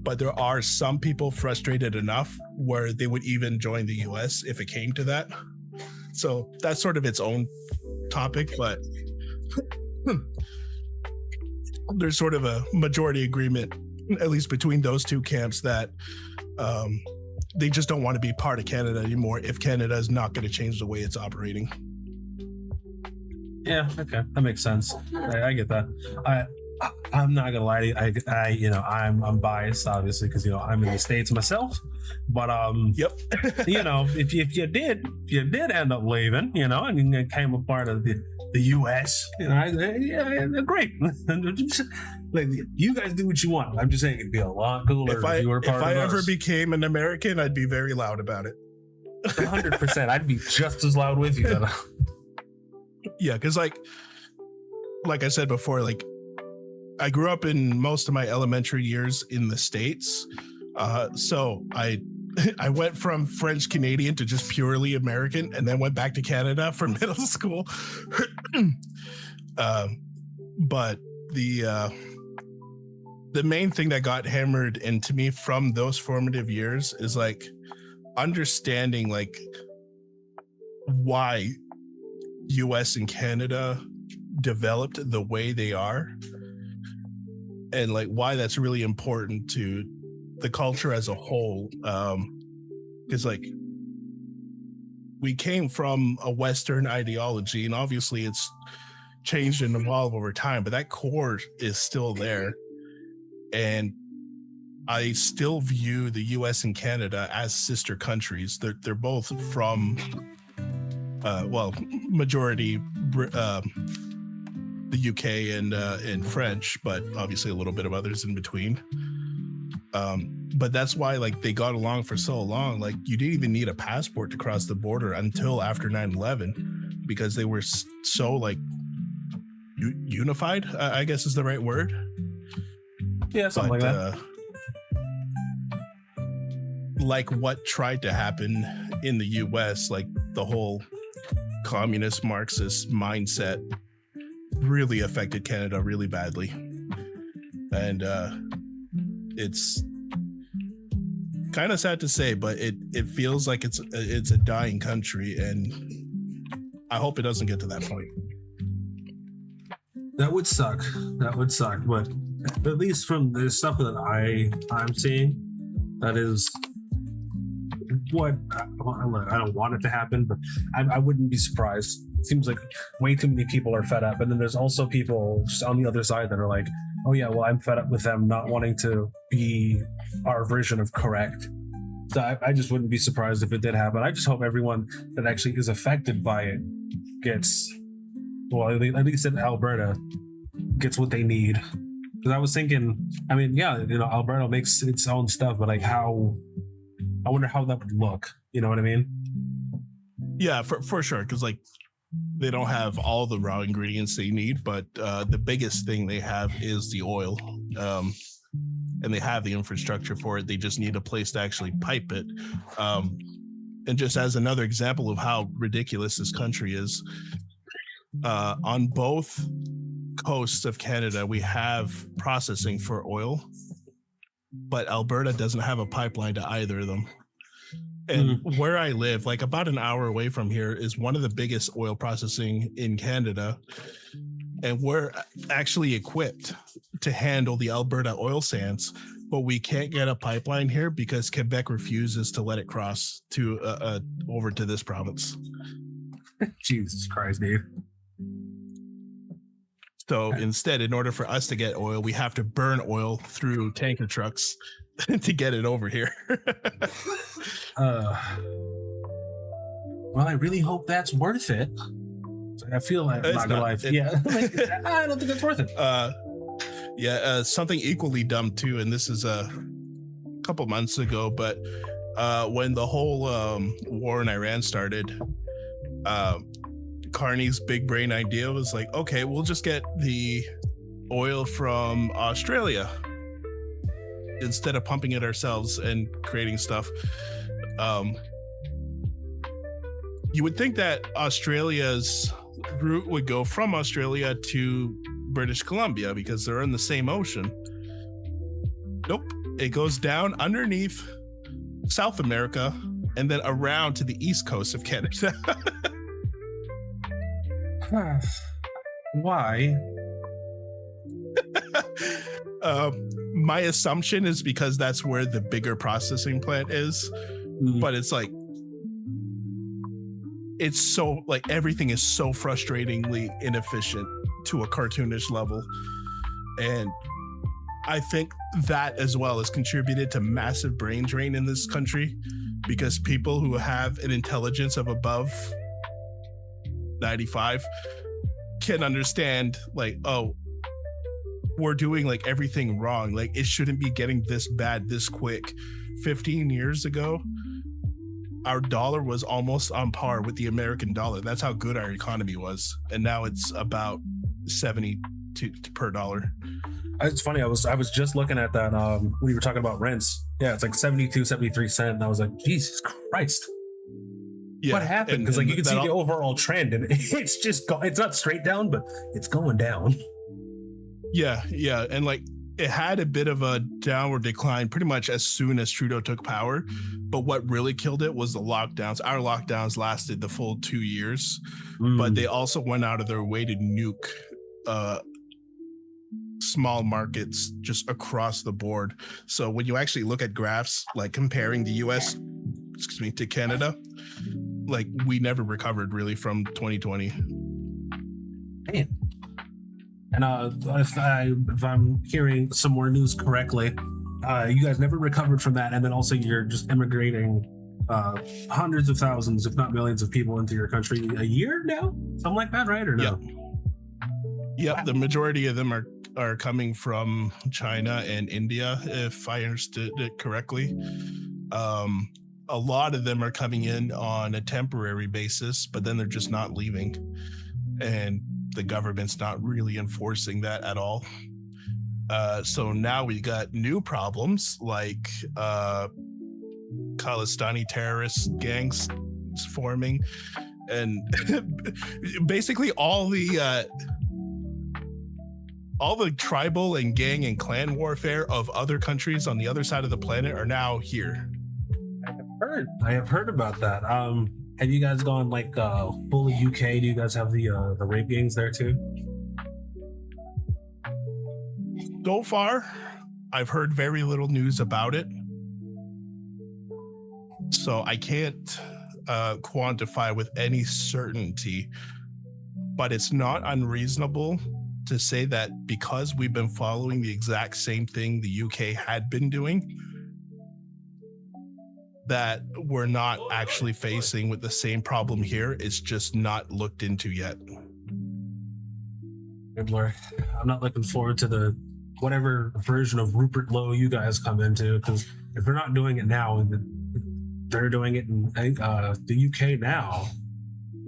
but there are some people frustrated enough where they would even join the US if it came to that. So that's sort of its own topic, but there's sort of a majority agreement, at least between those two camps, that they just don't want to be part of Canada anymore if Canada is not going to change the way it's operating. Yeah, okay, that makes sense. I get that. I'm not gonna lie to you. I'm biased, obviously, because I'm in the States myself. But yep. if you did end up leaving, and you became a part of the U.S., great. Like you guys do what you want. I'm just saying it'd be a lot cooler if you were part of us. If I ever became an American, I'd be very loud about it. 100%. I'd be just as loud with you. Yeah, because like I said before, like I grew up in most of my elementary years in the States, so I went from French Canadian to just purely American, and then went back to Canada for middle school. But the main thing that got hammered into me from those formative years is like understanding like why US and Canada developed the way they are, and like why that's really important to the culture as a whole. Because like we came from a Western ideology, and obviously it's changed and evolved over time, but that core is still there. And I still view the US and Canada as sister countries. They're both from majority the UK and French, but obviously a little bit of others in between. But that's why like they got along for so long. Like you didn't even need a passport to cross the border until after 9/11, because they were so like unified, I guess is the right word. Yeah, something like that. Like what tried to happen in the US, like the whole communist Marxist mindset really affected Canada really badly. And it's kind of sad to say, but it feels like it's a dying country, and I hope it doesn't get to that point. That would suck, but at least from the stuff that I'm seeing, that is what I don't want it to happen, but I wouldn't be surprised seems like way too many people are fed up. And then there's also people just on the other side that are like, oh yeah, well, I'm fed up with them not wanting to be our version of correct. So I just wouldn't be surprised if it did happen. I just hope everyone that actually is affected by it gets, well, at least in Alberta, gets what they need. Because I was thinking, I mean, yeah, Alberta makes its own stuff, but like I wonder how that would look. You know what I mean? Yeah, for sure. Because like they don't have all the raw ingredients they need, but the biggest thing they have is the oil. And they have the infrastructure for it. They just need a place to actually pipe it. And just as another example of how ridiculous this country is, on both coasts of Canada, we have processing for oil, but Alberta doesn't have a pipeline to either of them. And where I live, like about an hour away from here, is one of the biggest oil processing in Canada. And we're actually equipped to handle the Alberta oil sands, but we can't get a pipeline here because Quebec refuses to let it cross to over to this province. Jesus Christ, dude. So instead, in order for us to get oil, we have to burn oil through tanker trucks to get it over here. Well, I really hope that's worth it. I feel like I'm not gonna lie. Yeah, I don't think it's worth it. Something equally dumb too, and this is a couple months ago, but when the whole war in Iran started, Carney's big brain idea was like, okay, we'll just get the oil from Australia instead of pumping it ourselves and creating stuff. You would think that Australia's route would go from Australia to British Columbia because they're in the same ocean. Nope. It goes down underneath South America and then around to the east coast of Canada. Why? My assumption is because that's where the bigger processing plant is, but it's like, it's so like everything is so frustratingly inefficient to a cartoonish level. And I think that as well has contributed to massive brain drain in this country, because people who have an intelligence of above 95 can understand like, oh, we're doing like everything wrong. Like it shouldn't be getting this bad this quick. 15 years ago, our dollar was almost on par with the American dollar. That's how good our economy was. And now it's about 70 per dollar. It's funny. I was just looking at that when you were talking about rents. Yeah, it's like 72, 73 cents. And I was like, Jesus Christ. Yeah, what happened? Because like you can see the overall trend, and it's just it's not straight down, but it's going down. Yeah, and like it had a bit of a downward decline pretty much as soon as Trudeau took power. But what really killed it was the lockdowns. Our lockdowns lasted the full 2 years, but they also went out of their way to nuke small markets just across the board. So when you actually look at graphs, like comparing the US, to Canada, like we never recovered really from 2020. Man. And if I'm hearing some more news correctly, you guys never recovered from that, and then also you're just immigrating hundreds of thousands, if not millions, of people into your country a year now, something like that, right? Or no? Yep. The majority of them are coming from China and India, if I understood it correctly. A lot of them are coming in on a temporary basis, but then they're just not leaving, and the government's not really enforcing that at all. So now we got new problems like Khalistani terrorist gangs forming, and basically all the tribal and gang and clan warfare of other countries on the other side of the planet are now here. I have heard about that. Have you guys gone like fully UK? Do you guys have the rape gangs there too? So far, I've heard very little news about it, so I can't quantify with any certainty but it's not unreasonable to say that because we've been following the exact same thing the UK had been doing, that we're not actually facing with the same problem here. It's just not looked into yet. Good Lord. I'm not looking forward to the whatever version of Rupert Lowe you guys come into, because if they're not doing it now, they're doing it in the UK now.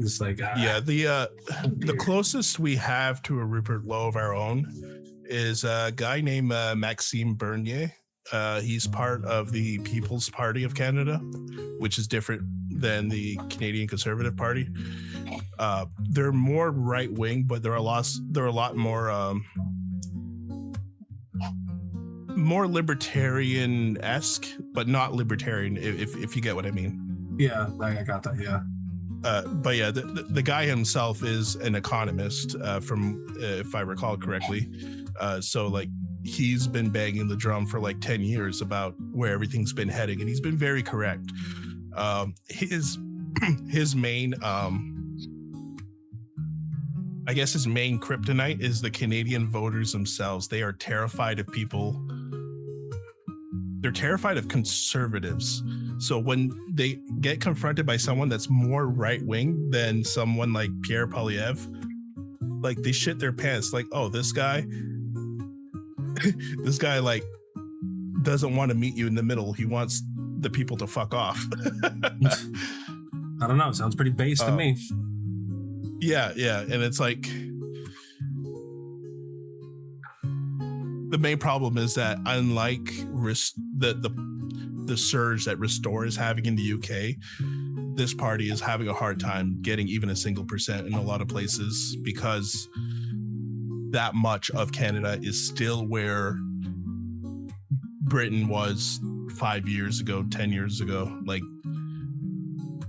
It's like the closest we have to a Rupert Lowe of our own is a guy named Maxime Bernier. He's part of the People's Party of Canada, which is different than the Canadian Conservative Party. They're more right wing, but they're a lot more libertarian-esque, but not libertarian, if you get what I mean. Yeah, I got that. Yeah. But yeah, the guy himself is an economist, from if I recall correctly. So like he's been banging the drum for like 10 years about where everything's been heading, and he's been very correct. His main I guess his main kryptonite is the Canadian voters themselves. They are terrified of people. They're terrified of conservatives. So when they get confronted by someone that's more right-wing than someone like Pierre Poilievre, like they shit their pants. Like, oh, this guy like doesn't want to meet you in the middle. He wants the people to fuck off. I don't know. Sounds pretty base to me. Yeah. And it's like, the main problem is that unlike the surge that Restore is having in the UK, this party is having a hard time getting even a single % in a lot of places, because that much of Canada is still where Britain was 5 years ago, 10 years ago. Like,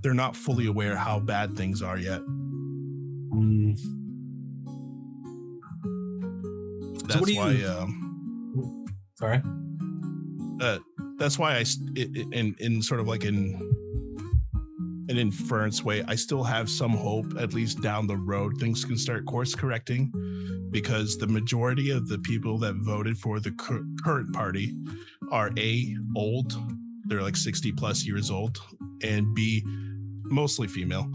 they're not fully aware how bad things are yet. That's why sorry. That's why in sort of like an inference way, I still have some hope, at least down the road, things can start course correcting, because the majority of the people that voted for the current party are A, old, they're like 60 plus years old, and B, mostly female.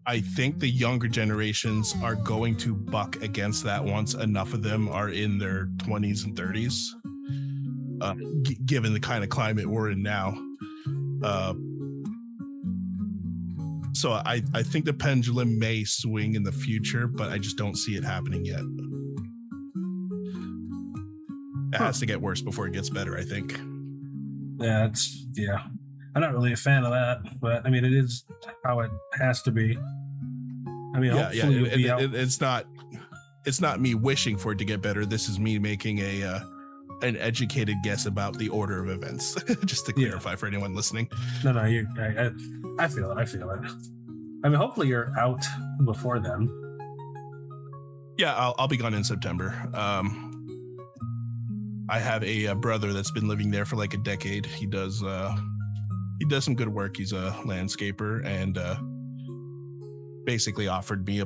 I think the younger generations are going to buck against that once enough of them are in their 20s and 30s, given the kind of climate we're in now. So I think the pendulum may swing in the future, but I just don't see it happening yet. It has to get worse before it gets better, I think. Yeah, I'm not really a fan of that, but I mean, it is how it has to be. I mean, hopefully you'll be out. It's not me wishing for it to get better. This is me making an educated guess about the order of events, just to clarify for anyone listening. No, I feel it. I mean, hopefully you're out before then. Yeah, I'll be gone in September. I have a brother that's been living there for like a decade. He does some good work. He's a landscaper, and basically offered me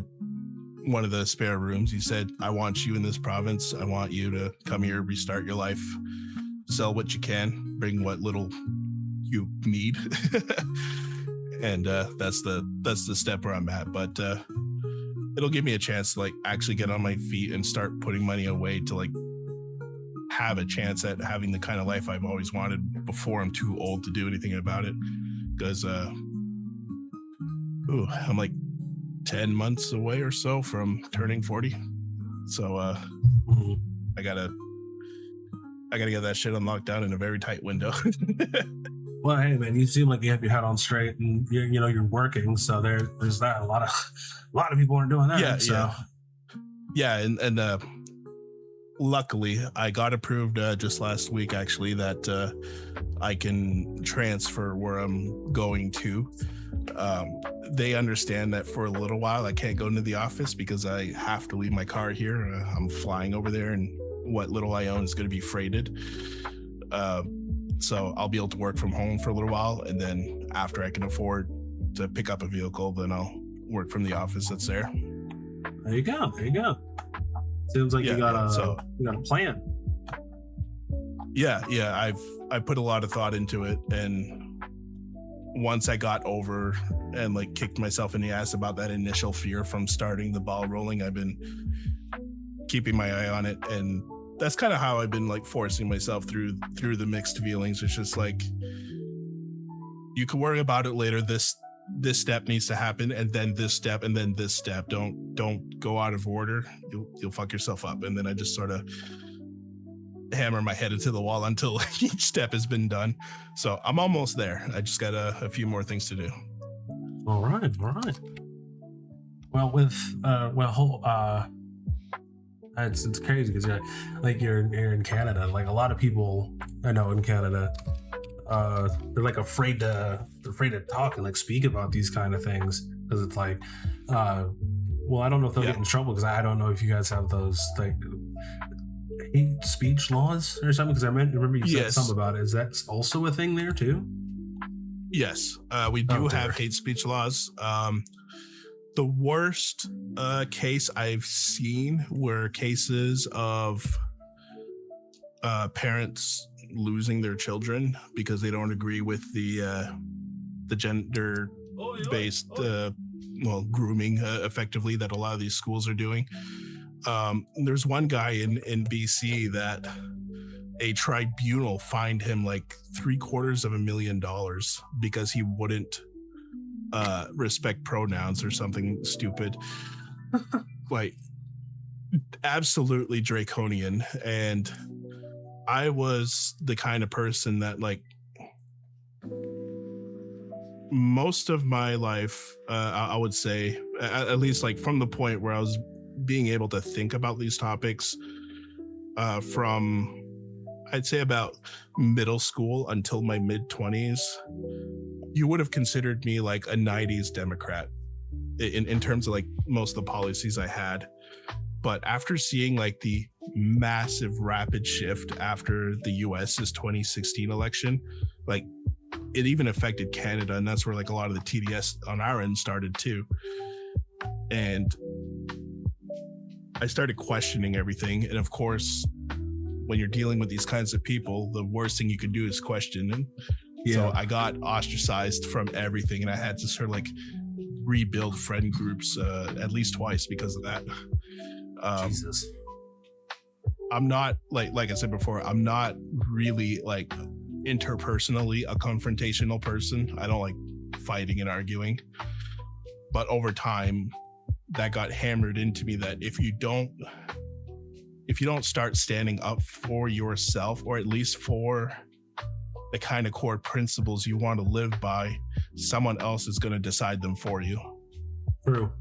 one of the spare rooms. He said, I want you in this province. I want you to come here, restart your life, sell what you can, bring what little you need. And that's the step where I'm at. But it'll give me a chance to like actually get on my feet and start putting money away to like have a chance at having the kind of life I've always wanted before I'm too old to do anything about it. Because I'm like 10 months away or so from turning 40. So I gotta get that shit unlocked down in a very tight window. Well, hey man, you seem like you have your head on straight, and you're working, so there's that. A lot of people aren't doing that. And luckily I got approved just last week actually that I can transfer where I'm going to. They understand that for a little while I can't go into the office because I have to leave my car here. I'm flying over there, and what little I own is going to be freighted. So I'll be able to work from home for a little while, and then after I can afford to pick up a vehicle, then I'll work from the office that's there. There you go. Seems like you got a plan. Yeah, I put a lot of thought into it, and once I got over and like kicked myself in the ass about that initial fear from starting the ball rolling, I've been keeping my eye on it, and that's kind of how I've been like forcing myself through the mixed feelings. It's just like, you can worry about it later. This step needs to happen, and then this step, and then this step. Don't go out of order. You'll fuck yourself up. And then I just sort of hammer my head into the wall until each step has been done. So I'm almost there. I just got a few more things to do. All right. Well, it's crazy because you're in Canada. Like a lot of people I know in Canada, they're like afraid to talk and like speak about these kind of things because it's like, well, I don't know if they'll get in trouble because I don't know if you guys have those like hate speech laws or something, because I remember you said something about it. Is that also a thing there too? Yes, we do have hate speech laws. The worst case I've seen were cases of parents losing their children because they don't agree with the gender-based grooming effectively that a lot of these schools are doing. There's one guy in BC that a tribunal fined him like $750,000 because he wouldn't respect pronouns or something stupid. Like absolutely draconian. And I was the kind of person that like most of my life, I would say, at least like from the point where I was being able to think about these topics, from I'd say about middle school until my mid-20s, you would have considered me like a 90s Democrat in terms of like most of the policies I had. But after seeing like the massive rapid shift after the US's 2016 election, like it even affected Canada, and that's where like a lot of the TDS on our end started too. And I started questioning everything. And of course, when you're dealing with these kinds of people, the worst thing you can do is question them. So I got ostracized from everything, and I had to sort of like rebuild friend groups at least twice because of that. Jesus. I'm not like I said before, I'm not really like interpersonally a confrontational person. I don't like fighting and arguing. But over time, that got hammered into me that if you don't start standing up for yourself, or at least for the kind of core principles you want to live by, someone else is going to decide them for you. True.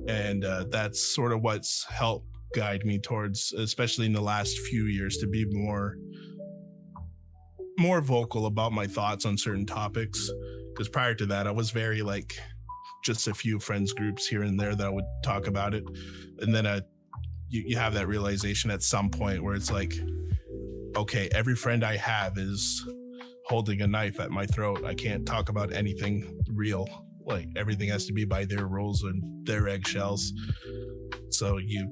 And that's sort of what's helped guide me towards, especially in the last few years, to be more vocal about my thoughts on certain topics. Because prior to that, I was very like just a few friends groups here and there that I would talk about it. And then you have that realization at some point where it's like, okay, every friend I have is holding a knife at my throat. I can't talk about anything real. Like everything has to be by their rules and their eggshells. So you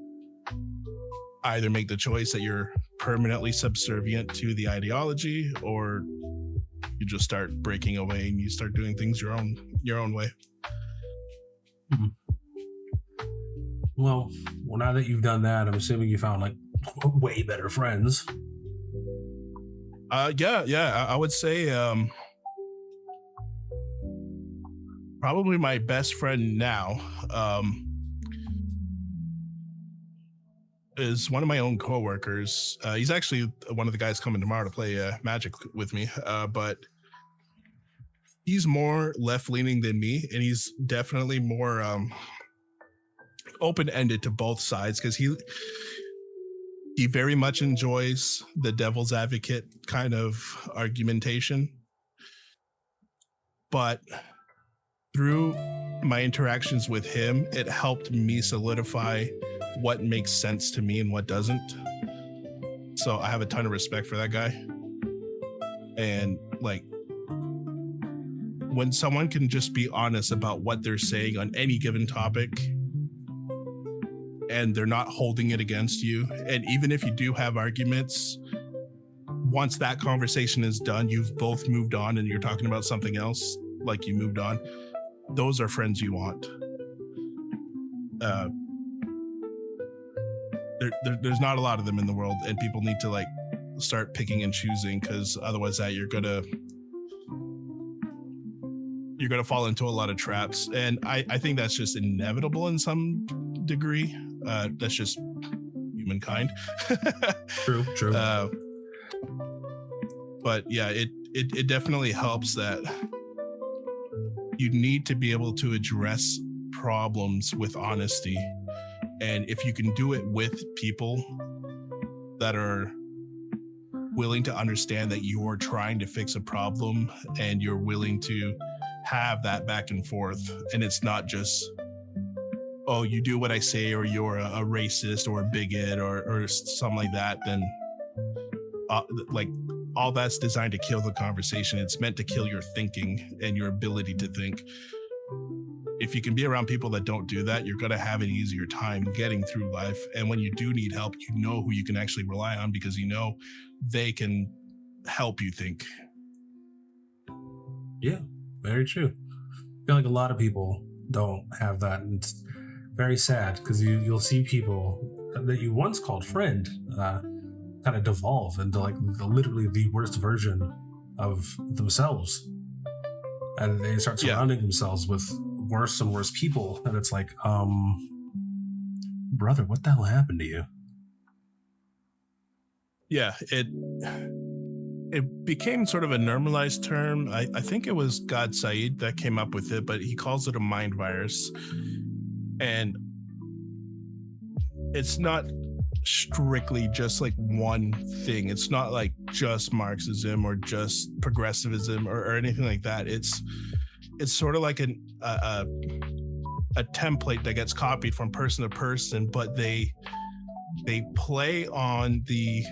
either make the choice that you're permanently subservient to the ideology, or you just start breaking away and you start doing things your own way. Mm-hmm. Well, now that you've done that, I'm assuming you found like way better friends. Yeah. I would say probably my best friend now is one of my own coworkers. He's actually one of the guys coming tomorrow to play Magic with me, but he's more left-leaning than me, and he's definitely more open-ended to both sides, because he very much enjoys the devil's advocate kind of argumentation. But through my interactions with him, it helped me solidify what makes sense to me and what doesn't. So I have a ton of respect for that guy. And like, when someone can just be honest about what they're saying on any given topic and they're not holding it against you, and even if you do have arguments, once that conversation is done, you've both moved on and you're talking about something else, like you moved on, those are friends you want. There's not a lot of them in the world, and people need to like start picking and choosing, because otherwise that you're gonna fall into a lot of traps. And I think that's just inevitable in some degree. That's just humankind. True. But yeah, it definitely helps that you need to be able to address problems with honesty. And if you can do it with people that are willing to understand that you're trying to fix a problem and you're willing to have that back and forth, and it's not just, oh, you do what I say, or you're a racist or a bigot or something like that, then like all that's designed to kill the conversation. It's meant to kill your thinking and your ability to think. If you can be around people that don't do that, you're going to have an easier time getting through life. And when you do need help, you know who you can actually rely on, because you know they can help you think. Yeah, very true. I feel like a lot of people don't have that, and it's very sad, because you'll see people that you once called friend kind of devolve into like literally the worst version of themselves, and they start surrounding themselves with worse and worse people, and it's like, brother, what the hell happened to you? Yeah, it became sort of a normalized term. I think it was God Said that came up with it, but he calls it a mind virus. And it's not strictly just like one thing. It's not like just Marxism or just progressivism or anything like that. It's sort of like a template that gets copied from person to person, but they play on the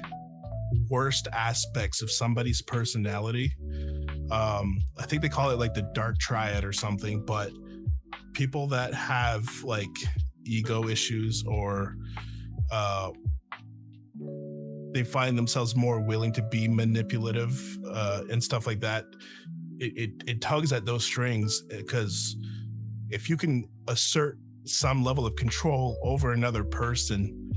worst aspects of somebody's personality. I think they call it like the dark triad or something, but people that have like ego issues, or they find themselves more willing to be manipulative and stuff like that. It tugs at those strings, because if you can assert some level of control over another person,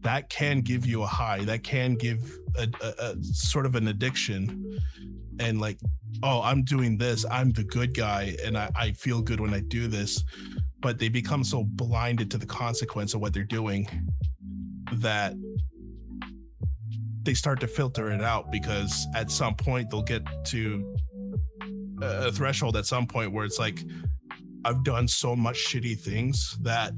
that can give you a high, that can give a sort of an addiction. And like, oh, I'm doing this, I'm the good guy, and I feel good when I do this. But they become so blinded to the consequence of what they're doing that they start to filter it out, because at some point they'll get to a threshold at some point where it's like, I've done so much shitty things that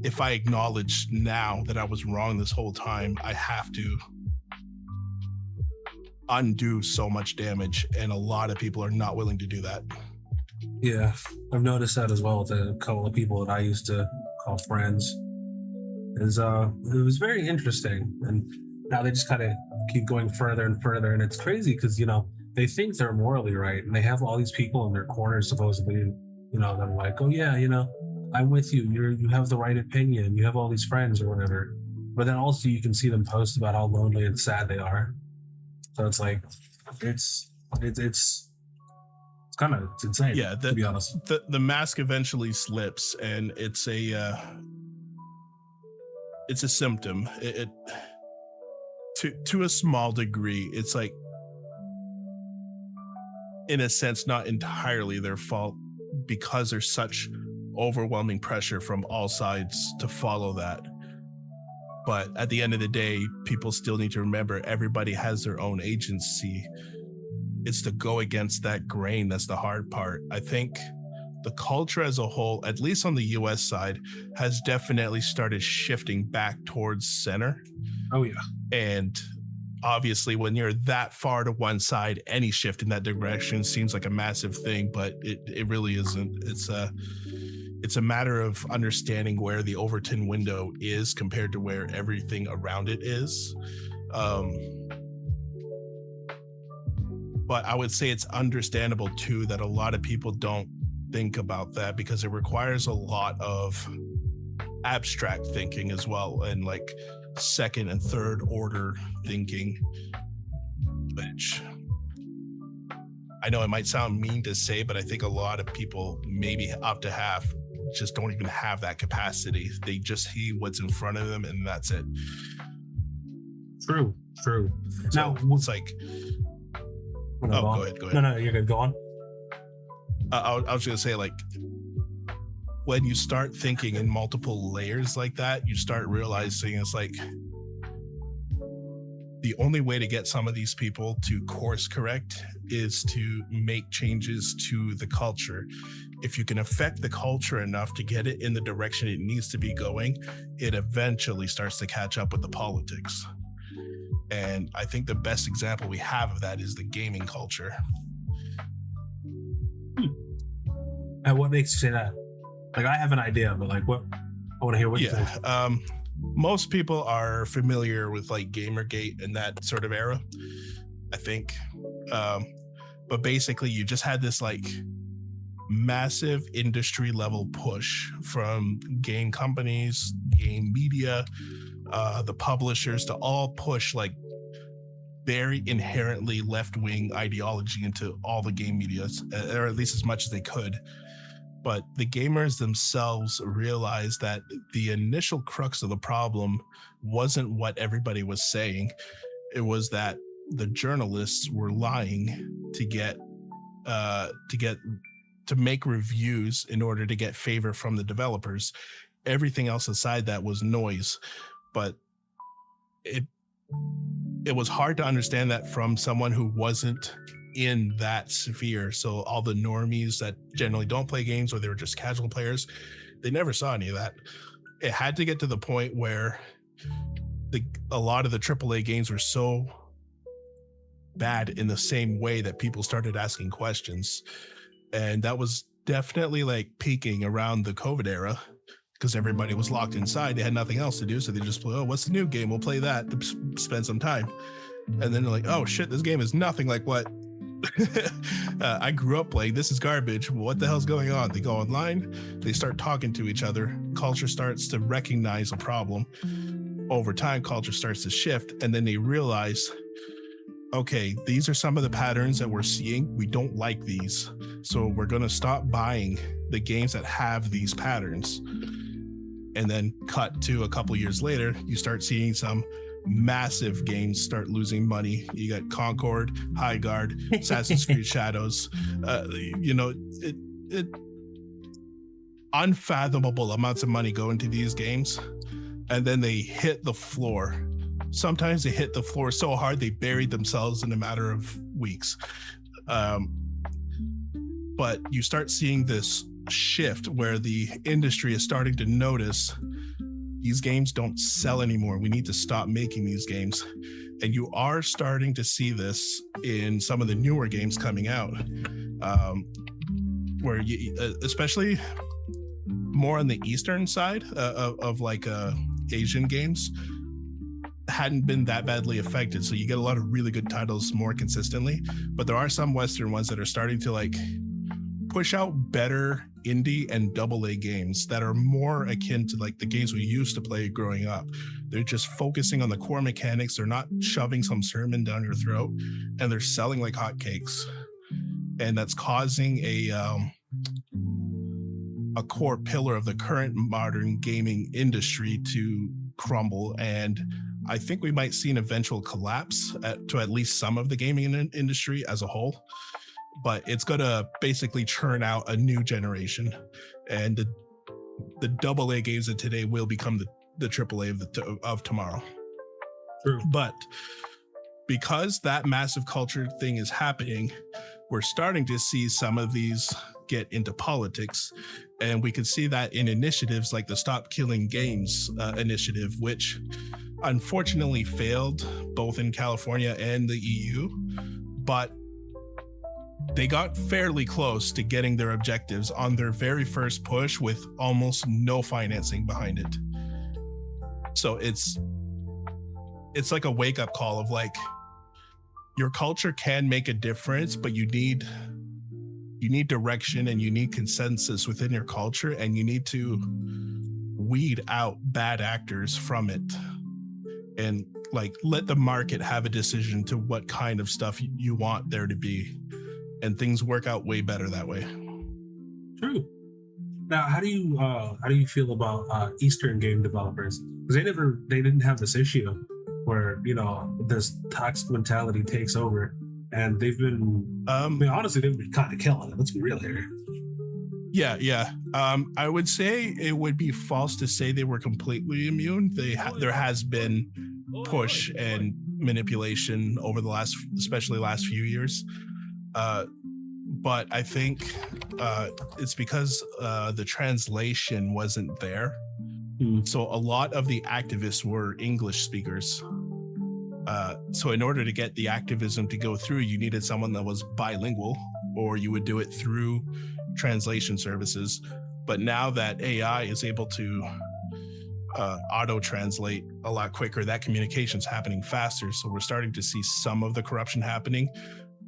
if I acknowledge now that I was wrong this whole time, I have to undo so much damage. And a lot of people are not willing to do that. Yeah, I've noticed that as well with a couple of people that I used to call friends. It was very interesting. And now they just kind of keep going further and further. And it's crazy because, they think they're morally right, and they have all these people in their corners supposedly, they're like, oh yeah, I'm with you. You have the right opinion. You have all these friends or whatever. But then also you can see them post about how lonely and sad they are. So it's like, it's kind of insane. Yeah, to be honest. The mask eventually slips, and it's a symptom. It to a small degree, it's like, in a sense, not entirely their fault, because there's such overwhelming pressure from all sides to follow that. But at the end of the day, people still need to remember everybody has their own agency. It's to go against that grain that's the hard part. I think the culture as a whole, at least on the US side, has definitely started shifting back towards center. Oh yeah. And obviously when you're that far to one side, any shift in that direction seems like a massive thing, but it really isn't. It's a matter of understanding where the Overton window is compared to where everything around it is. But I would say it's understandable too that a lot of people don't think about that, because it requires a lot of abstract thinking as well, and like second and third order thinking, which I know it might sound mean to say, but I think a lot of people, maybe up to half, just don't even have that capacity. They just see what's in front of them and that's it. True. So Now it's like, go ahead. No, you're good. Go on. I was gonna say, like, when you start thinking in multiple layers like that, you start realizing it's like the only way to get some of these people to course correct is to make changes to the culture. If you can affect the culture enough to get it in the direction it needs to be going, it eventually starts to catch up with the politics. And I think the best example we have of that is the gaming culture. And what makes you say that? Like, I have an idea, but like, what? I want to hear what you think. Most people are familiar with like Gamergate and that sort of era, I think. But basically, you just had this like massive industry level push from game companies, game media, the publishers, to all push like very inherently left-wing ideology into all the game medias, or at least as much as they could. But the gamers themselves realized that the initial crux of the problem wasn't what everybody was saying. It was that the journalists were lying to make reviews in order to get favor from the developers. Everything else aside that was noise. But it was hard to understand that from someone who wasn't in that sphere. So all the normies that generally don't play games, or they were just casual players, they never saw any of that. It had to get to the point where a lot of the AAA games were so bad in the same way that people started asking questions. And that was definitely like peaking around the COVID era, because everybody was locked inside. They had nothing else to do. So they just play, oh, what's the new game? We'll play that to spend some time. And then they're like, oh shit, this game is nothing like what I grew up playing. This is garbage. What the hell's going on? They go online, they start talking to each other. Culture starts to recognize a problem. Over time, culture starts to shift, and then they realize, okay, these are some of the patterns that we're seeing. We don't like these. So we're going to stop buying the games that have these patterns. And then cut to a couple years later, you start seeing some massive games start losing money. You got Concord, Highguard, Assassin's Creed Shadows, unfathomable amounts of money go into these games, and then they hit the floor. Sometimes they hit the floor so hard they buried themselves in a matter of weeks. But you start seeing this shift where the industry is starting to notice these games don't sell anymore. We need to stop making these games. And you are starting to see this in some of the newer games coming out, where you, especially more on the Eastern side of like Asian games, hadn't been that badly affected. So you get a lot of really good titles more consistently, but there are some Western ones that are starting to like push out better indie and AA games that are more akin to like the games we used to play growing up. They're just focusing on the core mechanics. They're not shoving some sermon down your throat, and they're selling like hotcakes. And that's causing a core pillar of the current modern gaming industry to crumble. And I think we might see an eventual collapse to at least some of the gaming industry as a whole. But it's going to basically churn out a new generation, and the AA games of today will become the AAA of tomorrow. True. But because that massive culture thing is happening, we're starting to see some of these get into politics, and we can see that in initiatives like the Stop Killing Games initiative, which unfortunately failed both in California and the EU, but they got fairly close to getting their objectives on their very first push with almost no financing behind it. So it's like a wake-up call of like, your culture can make a difference, but you need direction and you need consensus within your culture, and you need to weed out bad actors from it and like let the market have a decision to what kind of stuff you want there to be, and things work out way better that way. True. Now, how do you feel about Eastern game developers? Because they didn't have this issue where, you know, this toxic mentality takes over, and they've been I mean, honestly, they've been kind of killing it. Let's be real here. Yeah. I would say it would be false to say they were completely immune. There has been push and manipulation over the especially last few years. But I think it's because the translation wasn't there. So a lot of the activists were English speakers. So in order to get the activism to go through, you needed someone that was bilingual, or you would do it through translation services. But now that AI is able to auto-translate a lot quicker, that communication's happening faster. So we're starting to see some of the corruption happening.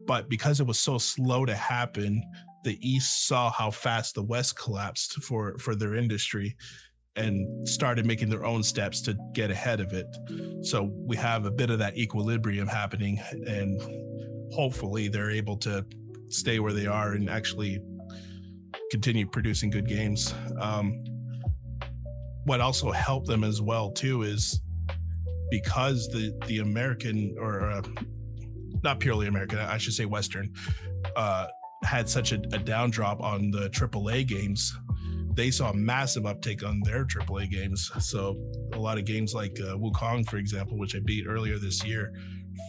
But because it was so slow to happen, the East saw how fast the West collapsed for their industry and started making their own steps to get ahead of it. So we have a bit of that equilibrium happening, and hopefully they're able to stay where they are and actually continue producing good games. What also helped them as well too is because the American, or not purely American, I should say Western, had such a down drop on the AAA games. They saw a massive uptake on their AAA games. So a lot of games like Wukong, for example, which I beat earlier this year,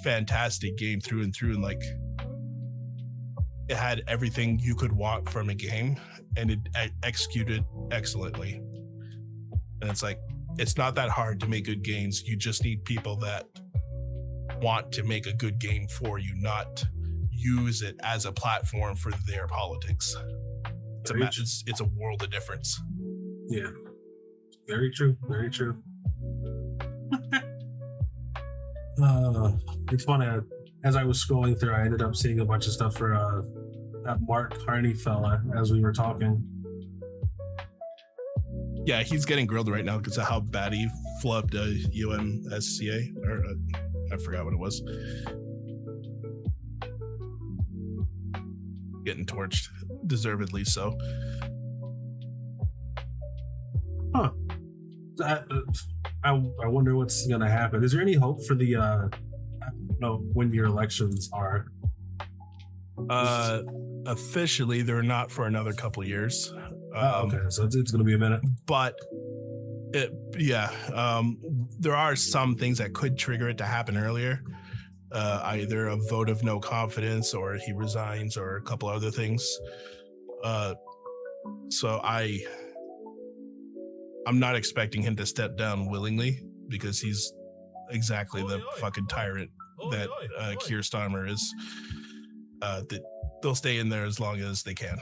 fantastic game through and through, and like it had everything you could want from a game, and it executed excellently. And it's like, it's not that hard to make good games. You just need people that want to make a good game for you, not use it as a platform for their politics. It's a world of difference. Yeah, very true. Very true. It's funny. As I was scrolling through, I ended up seeing a bunch of stuff for that Mark Carney fella as we were talking. Yeah, he's getting grilled right now because of how bad he flubbed UMSCA, or I forgot what it was. Getting torched, deservedly so. Huh. I wonder what's going to happen. Is there any hope for the, I don't know when your elections are? Officially, they're not for another couple of years. Okay, so it's going to be a minute. But there are some things that could trigger it to happen earlier. Either a vote of no confidence, or he resigns, or a couple other things. So I'm not expecting him to step down willingly, because he's exactly the fucking tyrant that Keir Starmer is. That they'll stay in there as long as they can.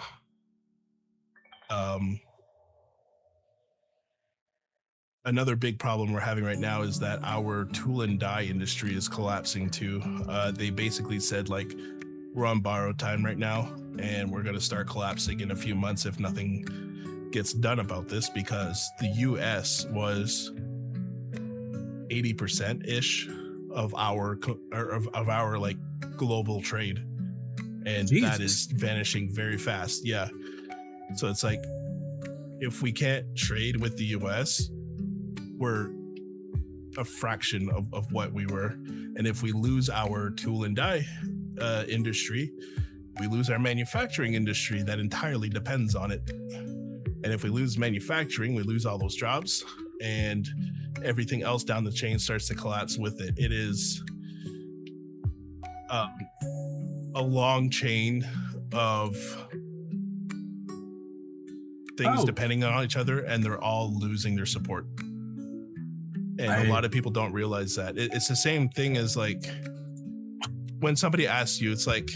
Another big problem we're having right now is that our tool and die industry is collapsing too. They basically said, like, we're on borrowed time right now, and we're going to start collapsing in a few months if nothing gets done about this, because the US was 80% ish of our like global trade, and Jesus. That is vanishing very fast. Yeah. So it's like, if we can't trade with the US, we're a fraction of what we were. And if we lose our tool and die industry, we lose our manufacturing industry that entirely depends on it. And if we lose manufacturing, we lose all those jobs, and everything else down the chain starts to collapse with it. It is a long chain of things depending on each other, and they're all losing their support. And a lot of people don't realize that. It's the same thing as, like, when somebody asks you, it's like,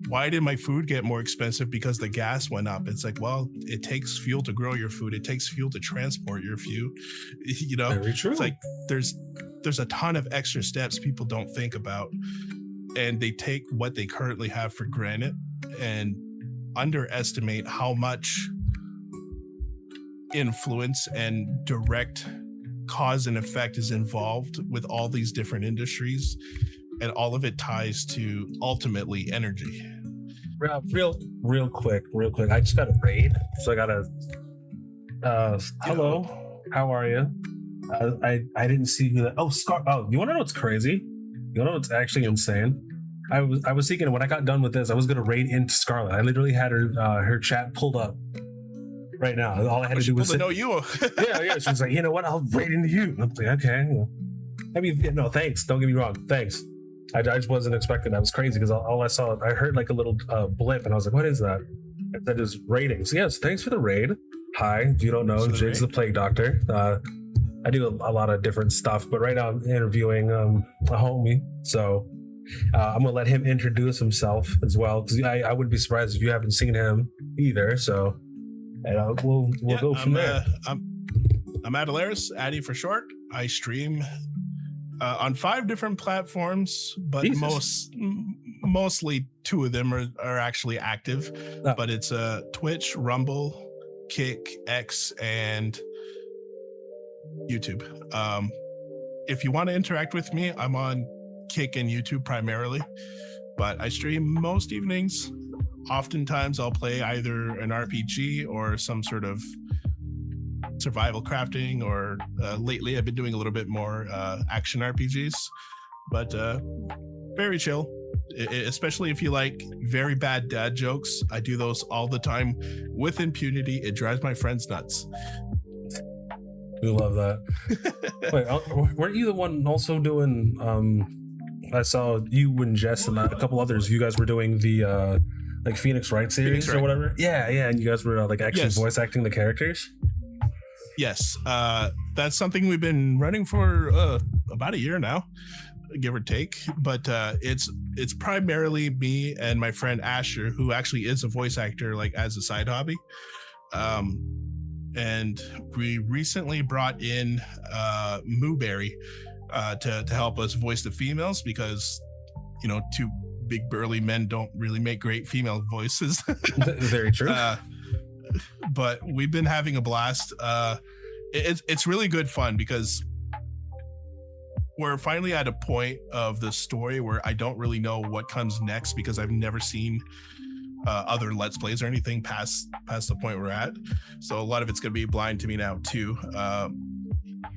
why did my food get more expensive? Because the gas went up. It's like, well, it takes fuel to grow your food. It takes fuel to transport your food. You know, very true. It's like there's a ton of extra steps people don't think about. and they take what they currently have for granted and underestimate how much influence and direct cause and effect is involved with all these different industries, and all of it ties to ultimately energy. Real quick. I just got a raid, so I gotta. Hello, how are you? I didn't see who that. Oh, Scar. Oh, you want to know what's crazy? You want to know what's actually insane? I was thinking when I got done with this, I was gonna raid into Scarlet. I literally had her chat pulled up right now. All I had to do was know you. yeah. She was like, you know what? I'll raid into you. I'm like, okay. I mean, no, thanks. Don't get me wrong. Thanks. I just wasn't expecting. That was crazy because all I saw, I heard like a little blip, and I was like, what is that? And that is raiding. So yes, thanks for the raid. Hi, if you don't know, Jigs the Plague Doctor. I do a lot of different stuff, but right now I'm interviewing a homie. So I'm gonna let him introduce himself as well, because I wouldn't be surprised if you haven't seen him either. So and we'll go from there. I'm Adelaris, Addy for short. I stream on 5 different platforms, but mostly 2 of them are actually active. Oh. But it's Twitch, Rumble, Kick, X, and YouTube. If you want to interact with me, I'm on Kick and YouTube primarily, but I stream most evenings. Oftentimes I'll play either an RPG or some sort of survival crafting, or lately I've been doing a little bit more action RPGs, but very chill, especially if you like very bad dad jokes. I do those all the time with impunity. It drives my friends nuts. We love that. Wait, weren't you the one also doing I saw you and Jess and a couple others, you guys were doing the like Phoenix Wright series or whatever? Yeah, and you guys were like actually voice acting the characters? Yes, that's something we've been running for about a year now, give or take. But it's primarily me and my friend Asher, who actually is a voice actor, like as a side hobby. And we recently brought in Mooberry to help us voice the females, because 2 big burly men don't really make great female voices. Very true. But we've been having a blast. It's really good fun, because we're finally at a point of the story where I don't really know what comes next, because I've never seen other Let's Plays or anything past the point we're at. So a lot of it's going to be blind to me now too.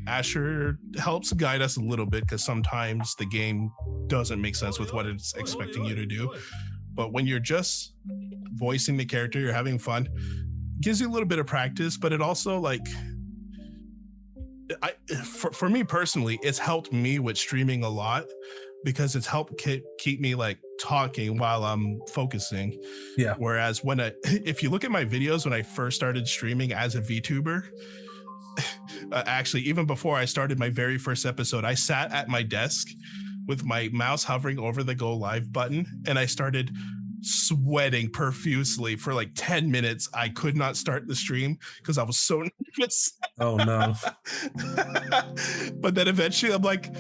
Asher helps guide us a little bit, because sometimes the game doesn't make sense with what it's expecting you to do. But when you're just voicing the character, you're having fun, gives you a little bit of practice. But it also, like, for me personally, it's helped me with streaming a lot, because it's helped keep me like talking while I'm focusing. Yeah. Whereas if you look at my videos when I first started streaming as a VTuber, actually, even before I started my very first episode, I sat at my desk with my mouse hovering over the go live button, and I started sweating profusely for like 10 minutes. I could not start the stream because I was so nervous. Oh no. But then eventually I'm like,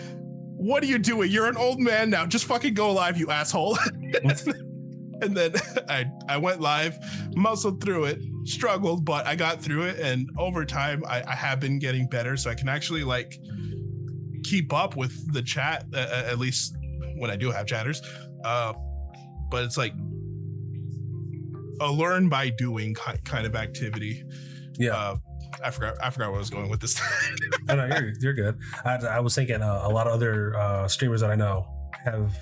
what are you doing? You're an old man now. Just fucking go live, you asshole. And then I went live, muscled through it, struggled, but I got through it. And over time, I have been getting better. So I can actually like keep up with the chat, at least when I do have chatters. But it's like a learn by doing kind of activity. Yeah. I forgot where I was going with this. Oh, no, you're good. I was thinking a lot of other streamers that I know have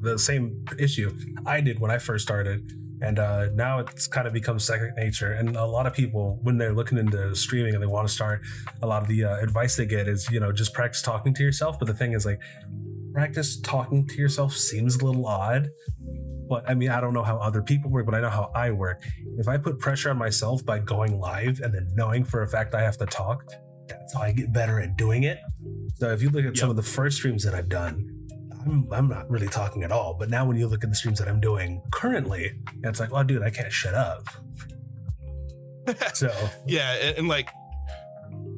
the same issue I did when I first started, and now it's kind of become second nature. And a lot of people, when they're looking into streaming and they want to start, a lot of the advice they get is, just practice talking to yourself. But the thing is, like, practice talking to yourself seems a little odd. But I mean, I don't know how other people work, but I know how I work. If I put pressure on myself by going live and then knowing for a fact I have to talk, that's how I get better at doing it. So if you look at some of the first streams that I've done, I'm not really talking at all. But now when you look at the streams that I'm doing currently, it's like, oh, dude, I can't shut up. So yeah, and like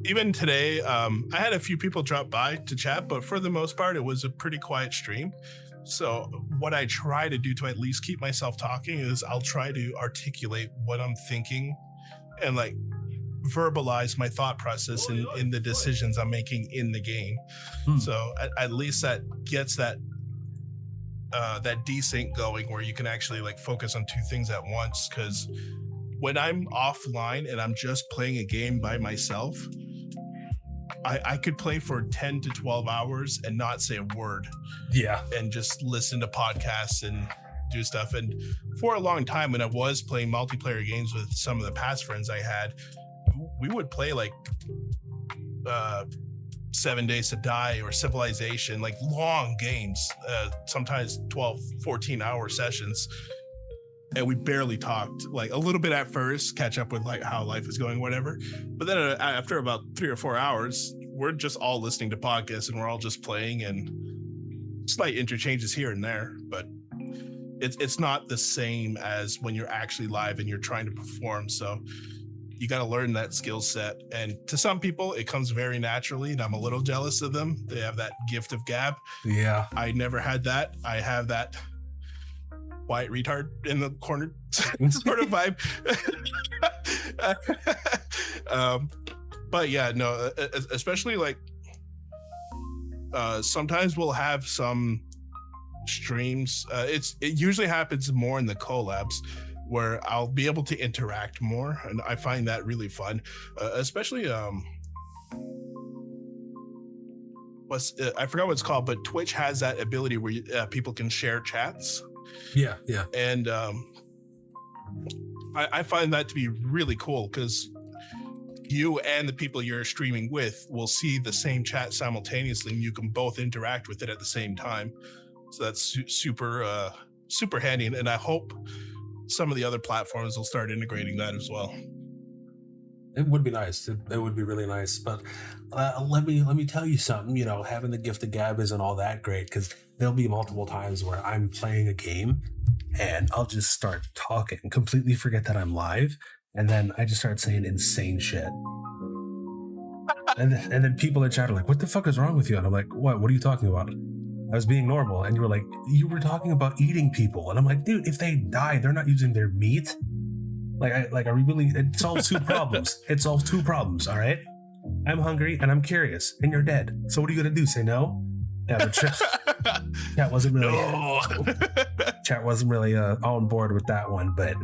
even today, I had a few people drop by to chat, but for the most part, it was a pretty quiet stream. So what I try to do to at least keep myself talking is I'll try to articulate what I'm thinking and like verbalize my thought process in the decisions I'm making in the game. So at least that gets that desync going where you can actually like focus on two things at once. Because when I'm offline and I'm just playing a game by myself, I could play for 10 to 12 hours and not say a word. Yeah. And just listen to podcasts and do stuff. And for a long time, when I was playing multiplayer games with some of the past friends I had, we would play like 7 Days to Die or Civilization, like long games, sometimes 12, 14-hour sessions. And we barely talked, like a little bit at first, catch up with like how life is going, whatever. But then after about 3 or 4 hours, we're just all listening to podcasts and we're all just playing, and slight interchanges here and there. But it's not the same as when you're actually live and you're trying to perform. So you got to learn that skill set. And to some people, it comes very naturally, and I'm a little jealous of them. They have that gift of gab. Yeah. I never had that. I have that quiet retard in the corner sort of vibe. But yeah, no, especially like sometimes we'll have some streams. It usually happens more in the collabs where I'll be able to interact more, and I find that really fun. Especially I forgot what it's called, but Twitch has that ability where people can share chats. Yeah. And I find that to be really cool because you and the people you're streaming with will see the same chat simultaneously, and you can both interact with it at the same time. So that's super handy, and I hope some of the other platforms will start integrating that as well. It would be nice. It would be really nice. But let me tell you something. You know, having the gift of gab isn't all that great, because there'll be multiple times where I'm playing a game and I'll just start talking, completely forget that I'm live, and then I just start saying insane shit. And then people in chat are like, "What the fuck is wrong with you?" And I'm like, "What? What are you talking about?" I was being normal, and you were like, "You were talking about eating people," and I'm like, "Dude, if they die, they're not using their meat." I really, it solves two problems. It solves two problems, all right? I'm hungry and I'm curious, and you're dead. So what are you gonna do? Say no? Yeah, but chat wasn't really chat wasn't really on board with that one, but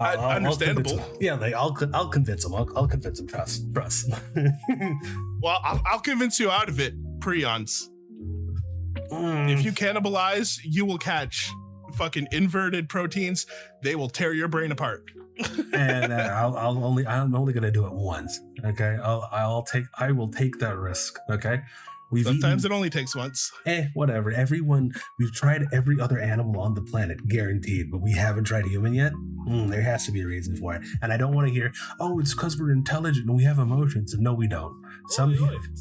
understandable. I'll convince them. I'll convince them. Trust. Well, I'll convince you out of it, prions. If you cannibalize, you will catch fucking inverted proteins. They will tear your brain apart. And I'm only gonna do it once. Okay, I will take that risk. Okay. Sometimes it only takes once. Whatever. We've tried every other animal on the planet, guaranteed, but we haven't tried human yet. There has to be a reason for it. And I don't want to hear, "Oh, it's because we're intelligent and we have emotions." And no, we don't.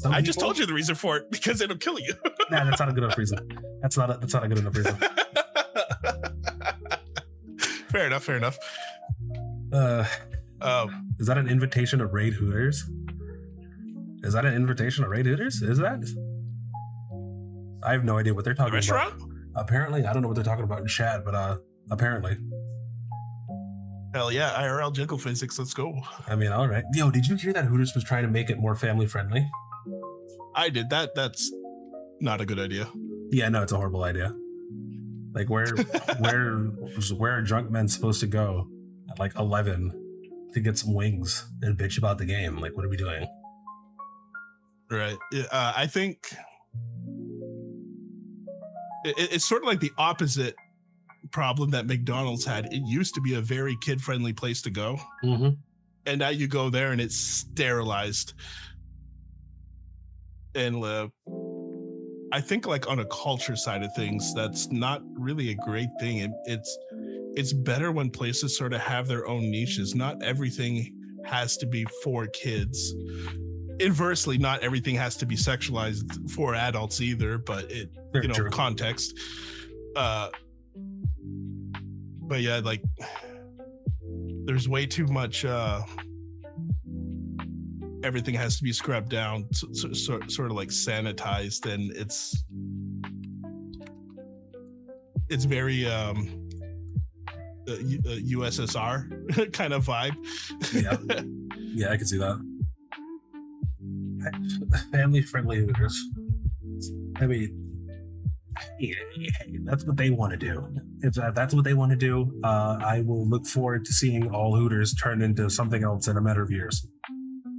I just told you the reason for it, because it'll kill you. Nah, that's not a good enough reason. That's not a good enough reason. Fair enough. Is that an invitation to raid Hooters? Is that an invitation to raid Hooters? Is that? I have no idea what they're talking about. Apparently, I don't know what they're talking about in chat, but apparently. Hell yeah, IRL jiggle physics, let's go. I mean, all right. Yo, did you hear that Hooters was trying to make it more family friendly? I did. That's not a good idea. Yeah, no, it's a horrible idea. Like, where are drunk men supposed to go at like 11 to get some wings and bitch about the game? Like, what are we doing? Right. I think it's sort of like the opposite problem that McDonald's had. It used to be a very kid-friendly place to go. Mm-hmm. And now you go there and it's sterilized. And I think like on a culture side of things, that's not really a great thing. It's better when places sort of have their own niches. Not everything has to be for kids. Inversely, not everything has to be sexualized for adults either, but True. Context. But yeah, like there's way too much everything has to be scrubbed down, sort of like sanitized, and it's very USSR kind of vibe. Yeah, I can see that. Family friendly Hooters. I mean, that's what they want to do. If that's what they want to do, I will look forward to seeing all Hooters turn into something else in a matter of years.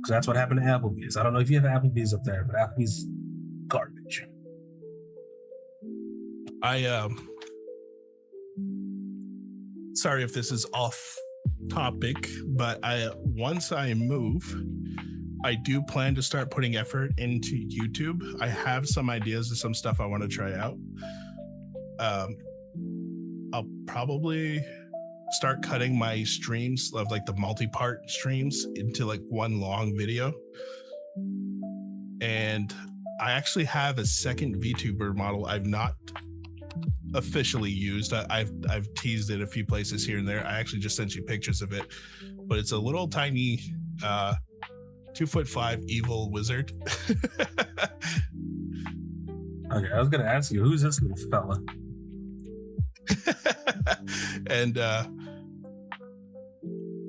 Because that's what happened to Applebee's. I don't know if you have Applebee's up there, but Applebee's garbage. Sorry if this is off topic, but once I move, I do plan to start putting effort into YouTube. I have some ideas of some stuff I want to try out. I'll probably start cutting my streams of like the multi-part streams into like one long video. And I actually have a second VTuber model I've not officially used. I've teased it a few places here and there. I actually just sent you pictures of it, but it's a little tiny 2'5" evil wizard. Okay, I was gonna ask you, who's this little fella? And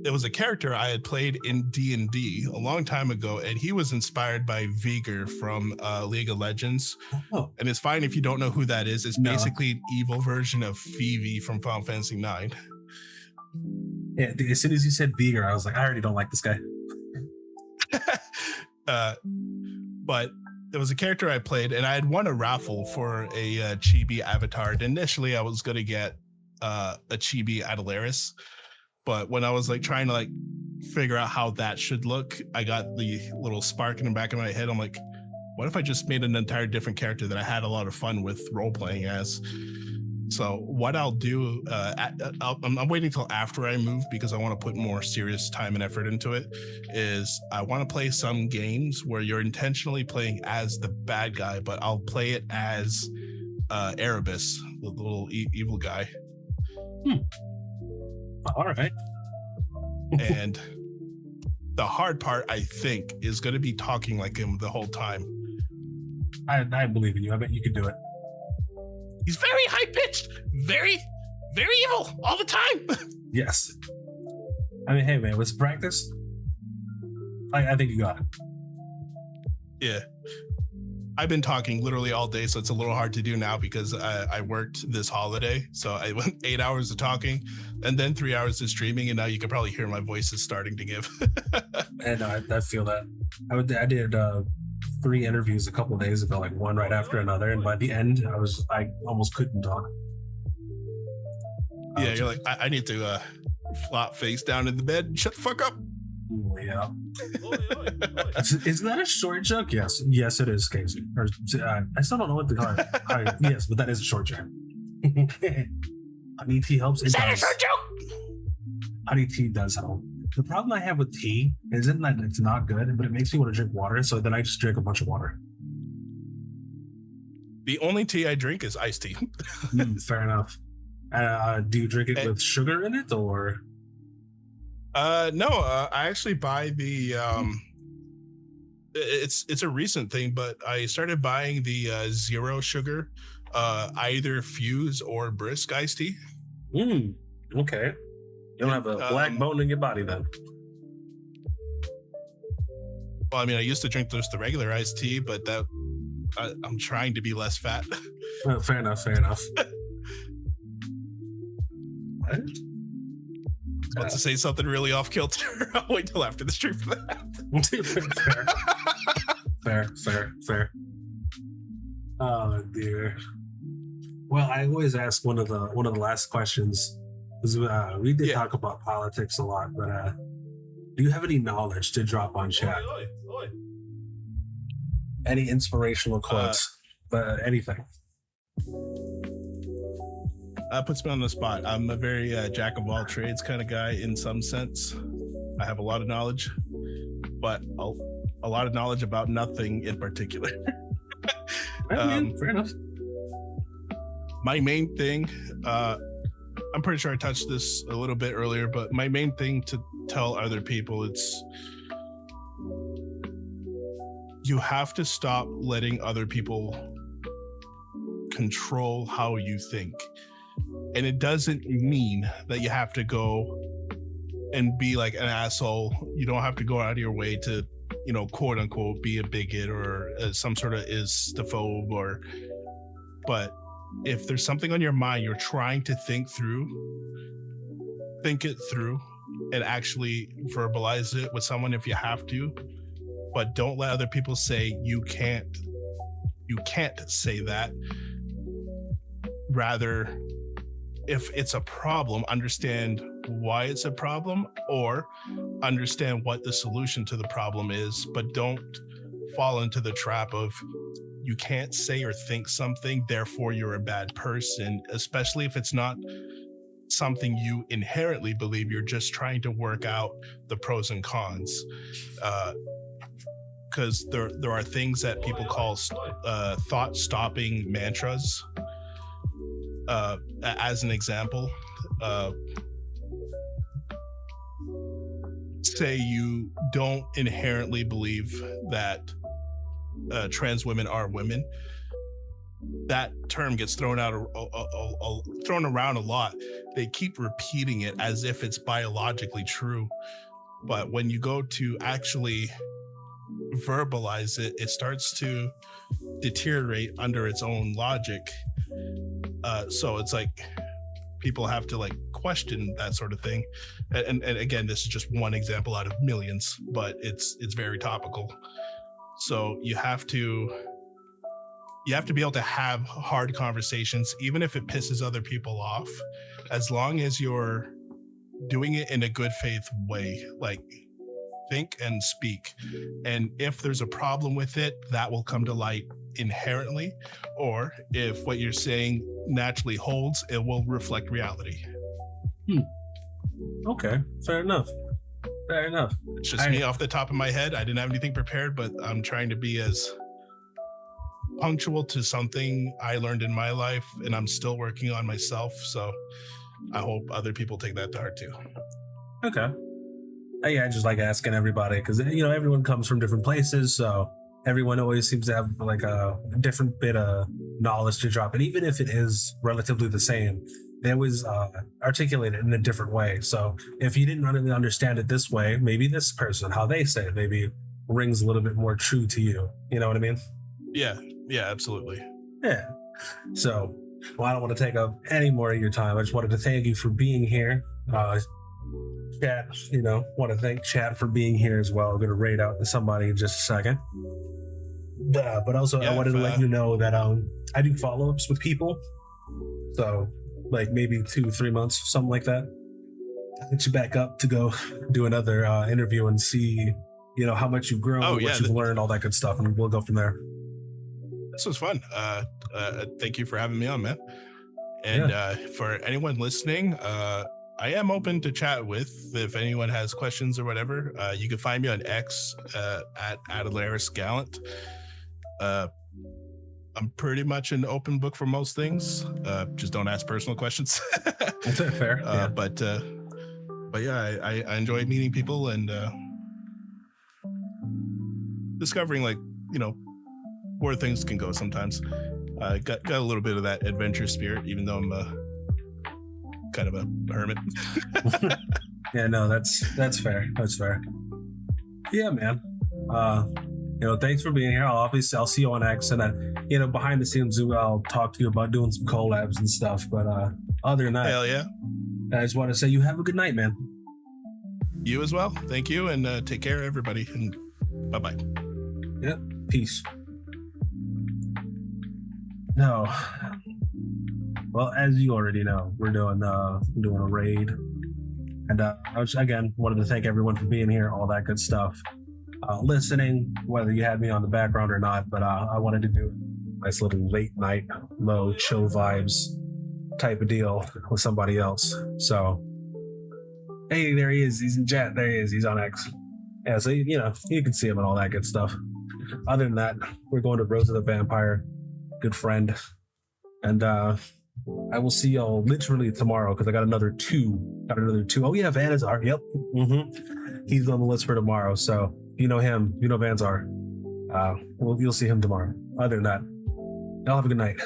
it was a character I had played in D&D a long time ago, and he was inspired by Vigor from League of Legends. Oh. And it's fine if you don't know who that is. It's basically an evil version of Phoebe from Final Fantasy IX. Yeah, as soon as you said Vigor, I was like, I already don't like this guy. But it was a character I played, and I had won a raffle for a Chibi avatar. And initially, I was going to get a Chibi Adelaris. But when I was like trying to like figure out how that should look, I got the little spark in the back of my head. I'm like, what if I just made an entire different character that I had a lot of fun with role playing as? So what I'll do, I'm waiting till after I move because I want to put more serious time and effort into it, is I want to play some games where you're intentionally playing as the bad guy, but I'll play it as Erebus, the little evil guy. All right. And the hard part, I think, is going to be talking like him the whole time. I believe in you. I bet you can do it. He's very high-pitched, very, very evil all the time. Yes. I mean, hey, man, with practice, I think you got it. Yeah. I've been talking literally all day, so it's a little hard to do now because I worked this holiday. So I went 8 hours of talking and then 3 hours of streaming, and now you can probably hear my voice is starting to give. And I feel that. I did 3 interviews a couple of days ago, like one right after another, and by the end, I almost couldn't talk. Yeah, you're like, I need to flop face down in the bed and shut the fuck up. Yeah. Is that a short joke? Yes, it is, Casey. Or, I still don't know what to call it. Yes, but that is a short joke. Honey tea helps. Is that a short joke? Honey tea does help. The problem I have with tea isn't that it's not good, but it makes me want to drink water. So then I just drink a bunch of water. The only tea I drink is iced tea. Fair enough. Do you drink it with sugar in it, or? No, I actually buy the it's a recent thing, but I started buying the zero sugar, either Fuse or Brisk iced tea. Okay. You don't have a black bone in your body then. Well, I mean, I used to drink just the regular iced tea, but I'm trying to be less fat. Well, fair enough. What? Want to say something really off kilter? I'll wait till after the stream for that. Fair. Oh dear. Well, I always ask one of the last questions, because we did talk about politics a lot, but do you have any knowledge to drop on chat? Oi. Any inspirational quotes? Anything. That puts me on the spot. I'm a very jack of all trades kind of guy in some sense. I have a lot of knowledge, but a lot of knowledge about nothing in particular. Fair enough. My main thing, I'm pretty sure I touched this a little bit earlier, but my main thing to tell other people, it's you have to stop letting other people control how you think. And it doesn't mean that you have to go and be like an asshole. You don't have to go out of your way to, you know, quote unquote, be a bigot or some sort of Islamophobe but if there's something on your mind, you're trying to think it through and actually verbalize it with someone if you have to, but don't let other people say you can't say that. Rather, if it's a problem, understand why it's a problem or understand what the solution to the problem is, but don't fall into the trap of you can't say or think something, therefore you're a bad person, especially if it's not something you inherently believe. You're just trying to work out the pros and cons. Because there are things that people call thought-stopping mantras. As an example, say you don't inherently believe that trans women are women. That term gets thrown around a lot. They keep repeating it as if it's biologically true, but when you go to actually verbalize it, it starts to deteriorate under its own logic. So it's like people have to like question that sort of thing. And again, this is just one example out of millions, but it's very topical. So you have to be able to have hard conversations, even if it pisses other people off, as long as you're doing it in a good faith way, like think and speak. And if there's a problem with it, that will come to light inherently. Or if what you're saying naturally holds, it will reflect reality. Okay, fair enough. It's just me off the top of my head. I didn't have anything prepared, but I'm trying to be as punctual to something I learned in my life, and I'm still working on myself. So I hope other people take that to heart too. Okay. Yeah, I just like asking everybody because, you know, everyone comes from different places. So everyone always seems to have like a different bit of knowledge to drop. And even if it is relatively the same, they always articulate it in a different way. So if you didn't really understand it this way, maybe this person, how they say it, maybe rings a little bit more true to you. You know what I mean? Yeah, absolutely. Yeah. So, well, I don't want to take up any more of your time. I just wanted to thank you for being here. Chat, want to thank Chat for being here as well. I'm going to raid out to somebody in just a second. But also, I wanted to let you know that I do follow-ups with people. So, like maybe 2-3 months, something like that. I'll get you back up to go do another interview and see, how much you've grown, what you've learned, all that good stuff, and we'll go from there. This was fun. Thank you for having me on, man. And for anyone listening, I am open to chat with. If anyone has questions or whatever, you can find me on X at Adelaris Gallant. I'm pretty much an open book for most things. Just don't ask personal questions. That's fair. But yeah, I enjoy meeting people and discovering where things can go sometimes. Got a little bit of that adventure spirit, even though I'm kind of a hermit. Yeah, no, that's fair. That's fair. Yeah, man. Thanks for being here. I'll see you on X, and then, behind the scenes, I'll talk to you about doing some collabs and stuff. But other than that, hell yeah. I just want to say you have a good night, man. You as well. Thank you, and take care, everybody. And bye-bye. Yep. Peace. No. Well, as you already know, we're doing a raid, and I again wanted to thank everyone for being here, all that good stuff, listening, whether you had me on the background or not. But I wanted to do a nice little late night, low chill vibes type of deal with somebody else. So, hey, there he is. He's in chat. There he is. He's on X. Yeah, so you can see him and all that good stuff. Other than that, we're going to Rose of the Vampire. Good friend, and I will see y'all literally tomorrow because I got another two. Oh yeah, Vanzar. Yep, he's on the list for tomorrow. So you know him, you know Vanzar. You'll see him tomorrow. Other than that, y'all have a good night.